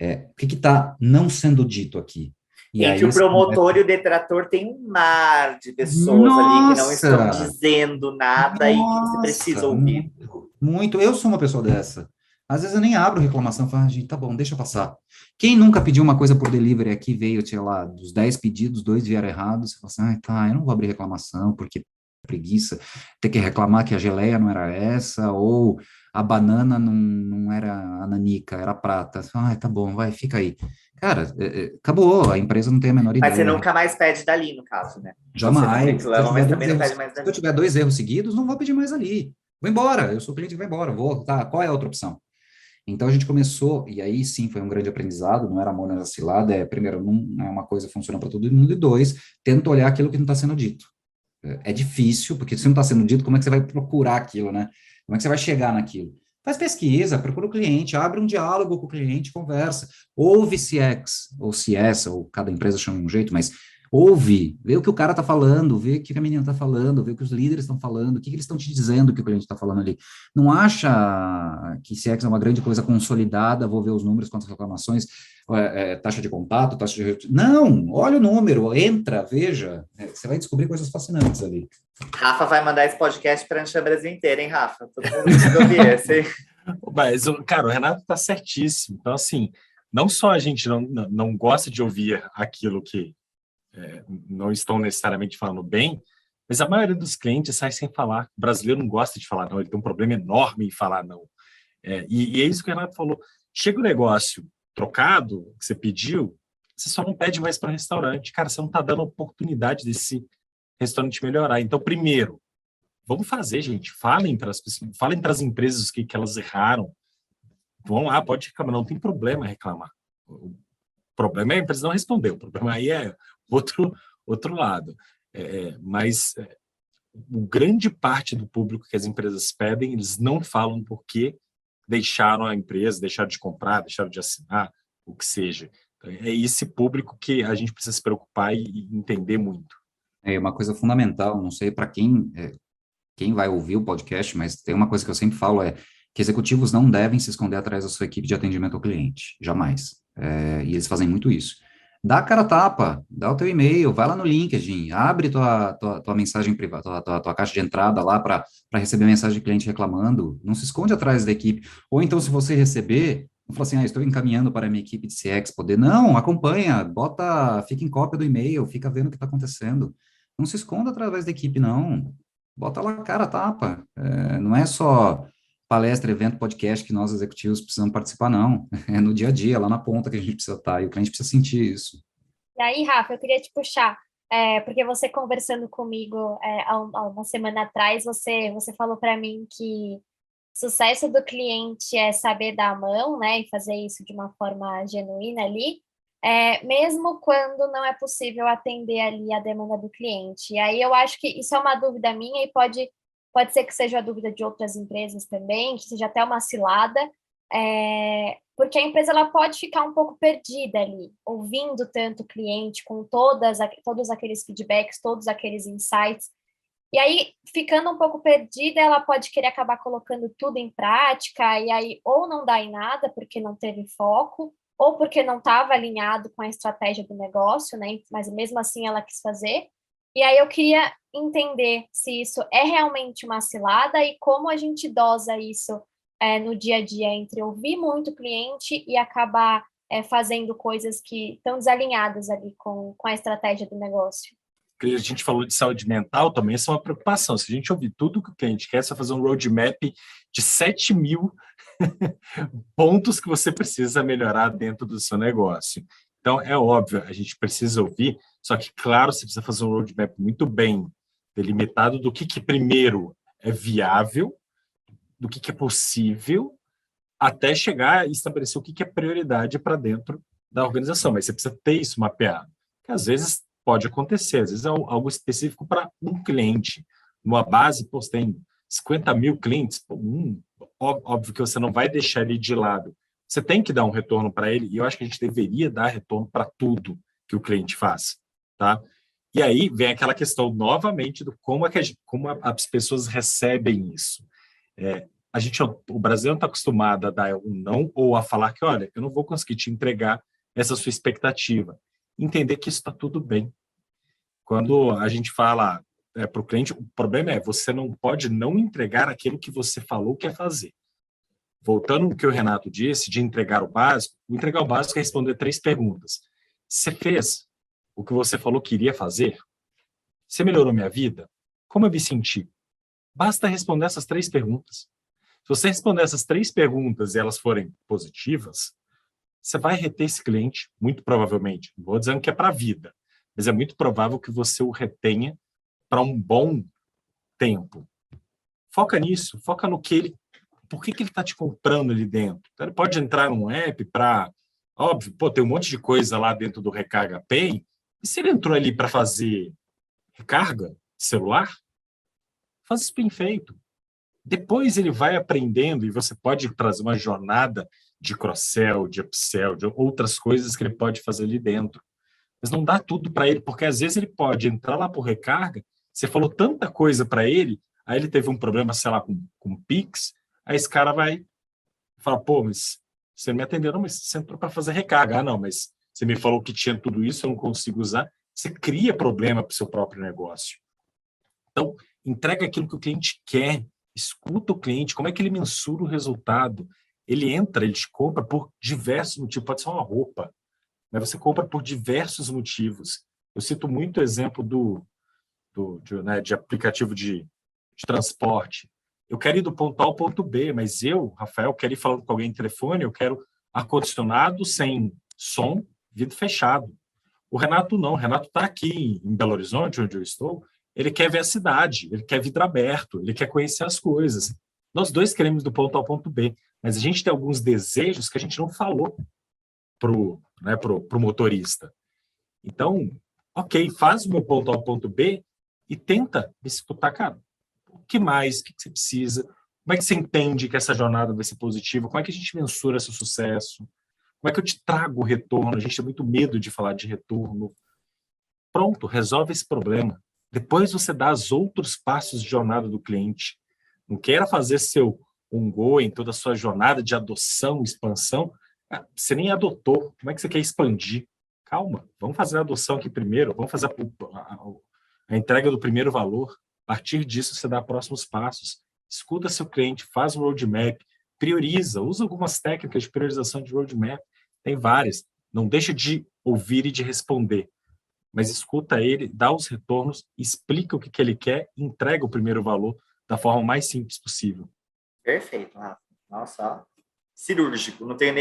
O que está não sendo dito aqui? E Entre aí, o promotor e o detrator tem um mar de pessoas ali que não estão dizendo nada e que você precisa ouvir. Muito. Eu sou uma pessoa dessa. Às vezes eu nem abro reclamação, falo, gente, tá bom, deixa passar. Quem nunca pediu uma coisa por delivery aqui, veio, sei lá, dos 10 pedidos, 2 vieram errados, você fala assim, tá, eu não vou abrir reclamação, porque preguiça, ter que reclamar que a geleia não era essa, ou a banana não era a nanica, era a prata. Tá bom, vai, fica aí. Cara, acabou, a empresa não tem a menor ideia. Mas você nunca mais pede dali, no caso, né? Jamais. Você não reclama, mas também não pede mais Se dali. eu tiver 2 erros seguidos, não vou pedir mais ali. Vou embora, eu sou cliente que vai embora, qual é a outra opção? Então a gente começou, e aí sim foi um grande aprendizado, não era amor, não era cilada, primeiro, não é uma coisa que funciona para todo mundo, e 2, tenta olhar aquilo que não está sendo dito. É difícil, porque se não está sendo dito, como é que você vai procurar aquilo, né? Como é que você vai chegar naquilo? Faz pesquisa, procura o cliente, abre um diálogo com o cliente, conversa, ouve CX, ou CS, ou cada empresa chama de um jeito, mas ouve, vê o que o cara está falando, vê o que a menina está falando, vê o que os líderes estão falando, o que eles estão te dizendo que o cliente está falando ali. Não acha que CX é uma grande coisa consolidada, vou ver os números, quantas reclamações, taxa de contato, taxa de... Não, olha o número, entra, veja, você vai descobrir coisas fascinantes ali. Rafa vai mandar esse podcast para a Ancha Brasil inteira, hein, Rafa? Todo mundo precisa ouvir esse, hein? Mas, cara, o Renato está certíssimo. Então, assim, não só a gente não gosta de ouvir aquilo que não estão necessariamente falando bem, mas a maioria dos clientes sai sem falar. O brasileiro não gosta de falar não, ele tem um problema enorme em falar não. E é isso que o Renato falou. Chega o negócio trocado, que você pediu, você só não pede mais para restaurante. Cara, você não está dando oportunidade desse restaurante melhorar. Então, primeiro, vamos fazer, gente. Falem para as pessoas, falem para as empresas o que elas erraram. Vão lá, pode reclamar, não tem problema reclamar. O problema é a empresa não responder, o problema aí é outro lado. Mas grande parte do público que as empresas pedem, eles não falam porque deixaram a empresa, deixaram de comprar, deixaram de assinar, o que seja. Então, é esse público que a gente precisa se preocupar e entender muito. É uma coisa fundamental, não sei para quem vai ouvir o podcast, mas tem uma coisa que eu sempre falo, que executivos não devem se esconder atrás da sua equipe de atendimento ao cliente, jamais. E eles fazem muito isso. Dá a cara a tapa, dá o teu e-mail, vai lá no LinkedIn, abre tua mensagem privada, tua caixa de entrada lá para receber mensagem de cliente reclamando, não se esconde atrás da equipe. Ou então, se você receber, não fala assim, estou encaminhando para a minha equipe de CX poder. Não, acompanha, fica em cópia do e-mail, fica vendo o que está acontecendo. Não se esconda através da equipe, não. Bota lá a cara a tapa. Não é só palestra, evento, podcast que nós executivos precisamos participar, não. É no dia a dia, lá na ponta que a gente precisa estar, e o cliente precisa sentir isso. E aí, Rafa, eu queria te puxar, porque você conversando comigo há uma semana atrás, você falou para mim que sucesso do cliente é saber dar a mão, né, e fazer isso de uma forma genuína ali, mesmo quando não é possível atender ali a demanda do cliente. E aí eu acho que isso é uma dúvida minha e pode ser que seja a dúvida de outras empresas também, que seja até uma cilada, porque a empresa ela pode ficar um pouco perdida ali, ouvindo tanto o cliente, com todos aqueles feedbacks, todos aqueles insights, e aí, ficando um pouco perdida, ela pode querer acabar colocando tudo em prática, e aí ou não dá em nada, porque não teve foco, ou porque não estava alinhado com a estratégia do negócio, né? Mas mesmo assim ela quis fazer. E aí eu queria entender se isso é realmente uma cilada e como a gente dosa isso no dia a dia entre ouvir muito o cliente e acabar fazendo coisas que estão desalinhadas ali com a estratégia do negócio. a gente falou de saúde mental, também isso é uma preocupação. Se a gente ouvir tudo que o cliente quer, você vai fazer um roadmap de 7.000 pontos que você precisa melhorar dentro do seu negócio. Então, é óbvio, a gente precisa ouvir, só que, claro, você precisa fazer um roadmap muito bem delimitado do que primeiro é viável, do que é possível, até chegar e estabelecer o que é prioridade para dentro da organização. Mas você precisa ter isso mapeado. Porque, às vezes, pode acontecer, às vezes é algo específico para um cliente. Numa base, pô, você tem 50.000 clientes, pô, óbvio que você não vai deixar ele de lado. Você tem que dar um retorno para ele, e eu acho que a gente deveria dar retorno para tudo que o cliente faz, tá? E aí vem aquela questão, novamente, do como as pessoas recebem isso. O brasileiro está acostumado a dar um não, ou a falar que, olha, eu não vou conseguir te entregar essa sua expectativa. Entender que isso está tudo bem. Quando a gente fala para o cliente, o problema é você não pode não entregar aquilo que você falou que quer fazer. Voltando ao que o Renato disse, de entregar o básico é responder 3 perguntas. Você fez o que você falou que iria fazer? Você melhorou minha vida? Como eu me senti? Basta responder essas 3 perguntas. Se você responder essas 3 perguntas e elas forem positivas, você vai reter esse cliente, muito provavelmente. Não vou dizendo que é para a vida, mas é muito provável que você o retenha para um bom tempo. Foca nisso, foca no que por que ele está te comprando ali dentro. Então, ele pode entrar num app para... Óbvio, tem um monte de coisa lá dentro do Recarga Pay, e se ele entrou ali para fazer recarga de celular, faz isso bem feito. Depois ele vai aprendendo, e você pode trazer uma jornada de cross-sell, de upsell, de outras coisas que ele pode fazer ali dentro. Mas não dá tudo para ele, porque às vezes ele pode entrar lá por recarga, você falou tanta coisa para ele, aí ele teve um problema, sei lá, com Pix, aí esse cara vai falar, pô, mas você não me atendeu, não, mas você entrou para fazer recarga. Ah, não, mas você me falou que tinha tudo isso, eu não consigo usar. Você cria problema para o seu próprio negócio. Então, entrega aquilo que o cliente quer, escuta o cliente, como é que ele mensura o resultado. Ele entra, ele te compra por diversos motivos, pode ser uma roupa, mas você compra por diversos motivos. Eu cito muito o exemplo de aplicativo de transporte. Eu quero ir do ponto A ao ponto B, mas eu, Rafael, quero ir falando com alguém no telefone, eu quero ar-condicionado, sem som, vidro fechado. O Renato não, o Renato está aqui em Belo Horizonte, onde eu estou, ele quer ver a cidade, ele quer vidro aberto, ele quer conhecer as coisas. Nós dois queremos do ponto A ao ponto B, mas a gente tem alguns desejos que a gente não falou pro motorista. Então, ok, faz o meu ponto A ao ponto B e tenta me escutar, cara. O que mais? O que você precisa? Como é que você entende que essa jornada vai ser positiva? Como é que a gente mensura seu sucesso? Como é que eu te trago o retorno? A gente tem muito medo de falar de retorno. Pronto, resolve esse problema. Depois você dá os outros passos de jornada do cliente. Não queira fazer seu ongoing, toda a sua jornada de adoção, expansão. Você nem adotou. Como é que você quer expandir? Calma, vamos fazer a adoção aqui primeiro. Vamos fazer a entrega do primeiro valor. A partir disso, você dá próximos passos. Escuta seu cliente, faz um roadmap, prioriza, usa algumas técnicas de priorização de roadmap. Tem várias. Não deixa de ouvir e de responder. Mas escuta ele, dá os retornos, explica o que ele quer, entrega o primeiro valor da forma mais simples possível. Perfeito, Rafa. Nossa, ó, cirúrgico. Não tenho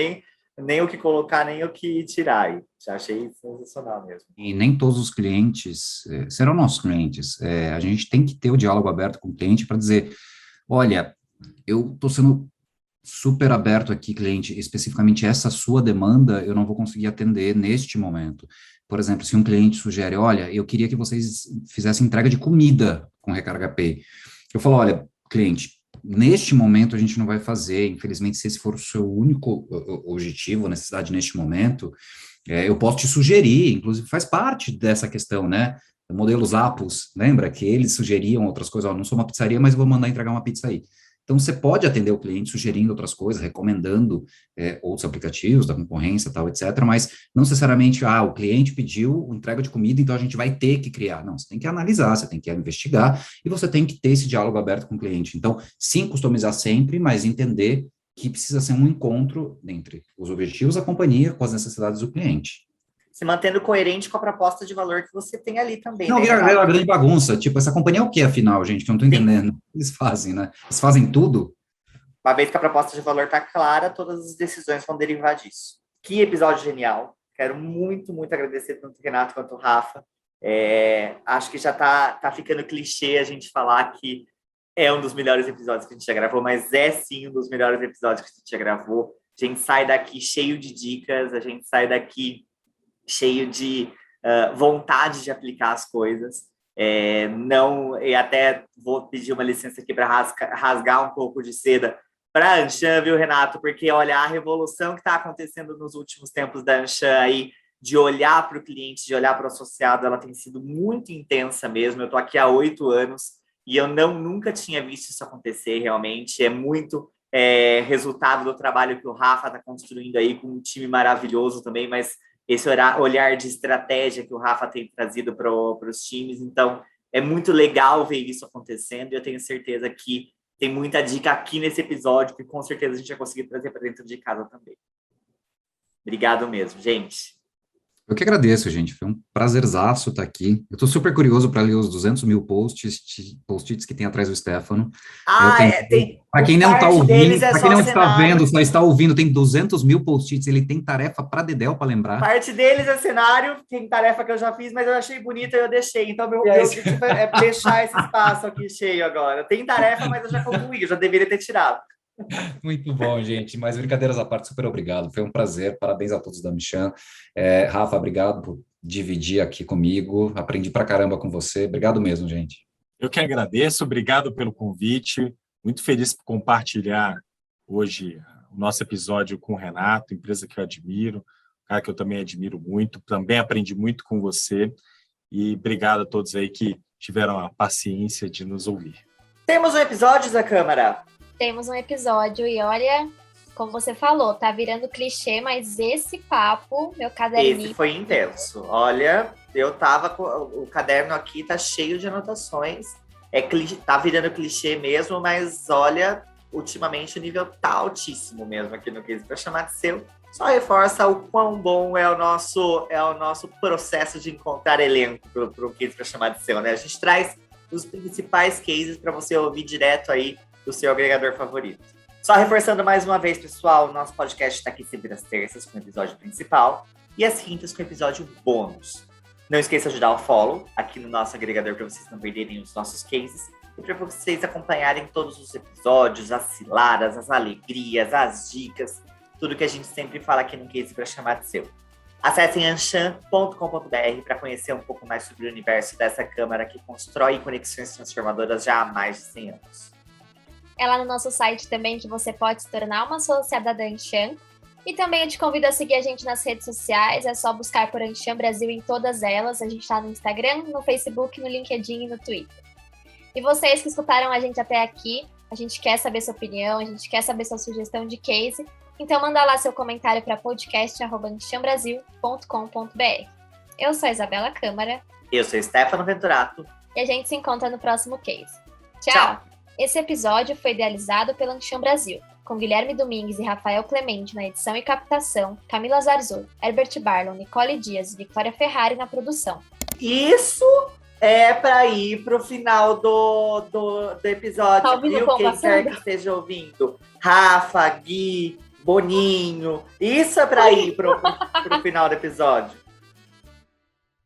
nem o que colocar, nem o que tirar aí. Já achei sensacional mesmo. E nem todos os clientes serão nossos clientes. A gente tem que ter o diálogo aberto com o cliente para dizer, olha, eu estou sendo super aberto aqui, cliente, especificamente essa sua demanda eu não vou conseguir atender neste momento. Por exemplo, se um cliente sugere, olha, eu queria que vocês fizessem entrega de comida com Recarga Pay. Eu falo, olha, cliente, neste momento a gente não vai fazer, infelizmente, se esse for o seu único objetivo, necessidade neste momento, eu posso te sugerir, inclusive faz parte dessa questão, né? Modelos Apus, lembra que eles sugeriam outras coisas, não sou uma pizzaria, mas eu vou mandar entregar uma pizza aí. Então, você pode atender o cliente sugerindo outras coisas, recomendando outros aplicativos da concorrência, tal, etc., mas não necessariamente, o cliente pediu entrega de comida, então a gente vai ter que criar. Não, você tem que analisar, você tem que investigar, e você tem que ter esse diálogo aberto com o cliente. Então, sim, customizar sempre, mas entender que precisa ser um encontro entre os objetivos da companhia com as necessidades do cliente. se mantendo coerente com a proposta de valor que você tem ali também. Não, né, vira Renato? uma grande bagunça. Tipo, essa companhia é o que, afinal, gente? Que eu não tô entendendo. O que eles fazem, né? Eles fazem tudo? Uma vez que a proposta de valor está clara, todas as decisões vão derivar disso. Que episódio genial. Quero muito, muito agradecer tanto o Renato quanto o Rafa. Acho que já tá ficando clichê a gente falar que é um dos melhores episódios que a gente já gravou, mas é sim um dos melhores episódios que a gente já gravou. A gente sai daqui cheio de dicas, a gente sai daqui cheio de vontade de aplicar as coisas. E até vou pedir uma licença aqui para rasgar um pouco de seda para a Anshan, viu, Renato? Porque, olha, a revolução que está acontecendo nos últimos tempos da Anshan aí, de olhar para o cliente, de olhar para o associado, ela tem sido muito intensa mesmo. Eu estou aqui há 8 anos e eu nunca tinha visto isso acontecer realmente. É muito resultado do trabalho que o Rafa está construindo aí com um time maravilhoso também, mas esse olhar de estratégia que o Rafa tem trazido para os times. Então, é muito legal ver isso acontecendo e eu tenho certeza que tem muita dica aqui nesse episódio que com certeza a gente vai conseguir trazer para dentro de casa também. Obrigado mesmo, gente. Eu que agradeço, gente. Foi um prazerzaço estar aqui. Eu estou super curioso para ler os 200 mil post-its que tem atrás do Stefano. Tem. Para quem não está parte ouvindo, deles é para quem só não está cenário. vendo, só está ouvindo, tem 200 mil post-its. Ele tem tarefa para dedéu para lembrar. Parte deles é cenário, tem tarefa que eu já fiz, mas eu achei bonita e eu deixei. Então, meu objetivo é deixar esse espaço aqui cheio agora. Tem tarefa, mas eu já concluí, eu já deveria ter tirado. Muito bom, gente. Mas brincadeiras à parte, super obrigado. Foi um prazer. Parabéns a todos da Anshan. Rafa, obrigado por dividir aqui comigo. Aprendi pra caramba com você. Obrigado mesmo, gente. Eu que agradeço. Obrigado pelo convite. Muito feliz por compartilhar hoje o nosso episódio com o Renato, empresa que eu admiro, cara que eu também admiro muito. Também aprendi muito com você. E obrigado a todos aí que tiveram a paciência de nos ouvir. Temos um episódio da Câmara. Temos um episódio e olha, como você falou, tá virando clichê, mas esse papo, meu caderninho... Esse foi intenso. Olha, eu tava com... O caderno aqui tá cheio de anotações. Tá virando clichê mesmo, mas olha, ultimamente o nível tá altíssimo mesmo aqui no Case para chamar de seu. Só reforça o quão bom é o nosso processo de encontrar elenco pro Case para chamar de seu, né? A gente traz os principais cases para você ouvir direto aí do seu agregador favorito. Só reforçando mais uma vez, pessoal, o nosso podcast está aqui sempre às terças com o episódio principal e às quintas com o episódio bônus. Não esqueça de dar o follow aqui no nosso agregador para vocês não perderem os nossos cases e para vocês acompanharem todos os episódios, as ciladas, as alegrias, as dicas, tudo que a gente sempre fala aqui no Case para chamar de seu. Acessem anshan.com.br para conhecer um pouco mais sobre o universo dessa câmara que constrói conexões transformadoras já há mais de 100 anos. É lá no nosso site também que você pode se tornar uma associada da Anshan. E também eu te convido a seguir a gente nas redes sociais. É só buscar por Anshan Brasil em todas elas. A gente está no Instagram, no Facebook, no LinkedIn e no Twitter. E vocês que escutaram a gente até aqui, a gente quer saber sua opinião, a gente quer saber sua sugestão de case. Então manda lá seu comentário para podcast@anchanbrasil.com.br. Eu sou a Isabela Câmara. Eu sou Stefano Venturato. E a gente se encontra no próximo case. Tchau! Tchau. Esse episódio foi idealizado pela Anshan Brasil, com Guilherme Domingues e Rafael Clemente na edição e captação, Camila Zarzur, Herbert Barlow, Nicole Dias e Victoria Ferrari na produção. Isso é para ir pro final do episódio, Tá ouvindo viu? o pão Quem passando? quer que esteja ouvindo. Rafa, Gui, Boninho. Isso é para ir pro final do episódio.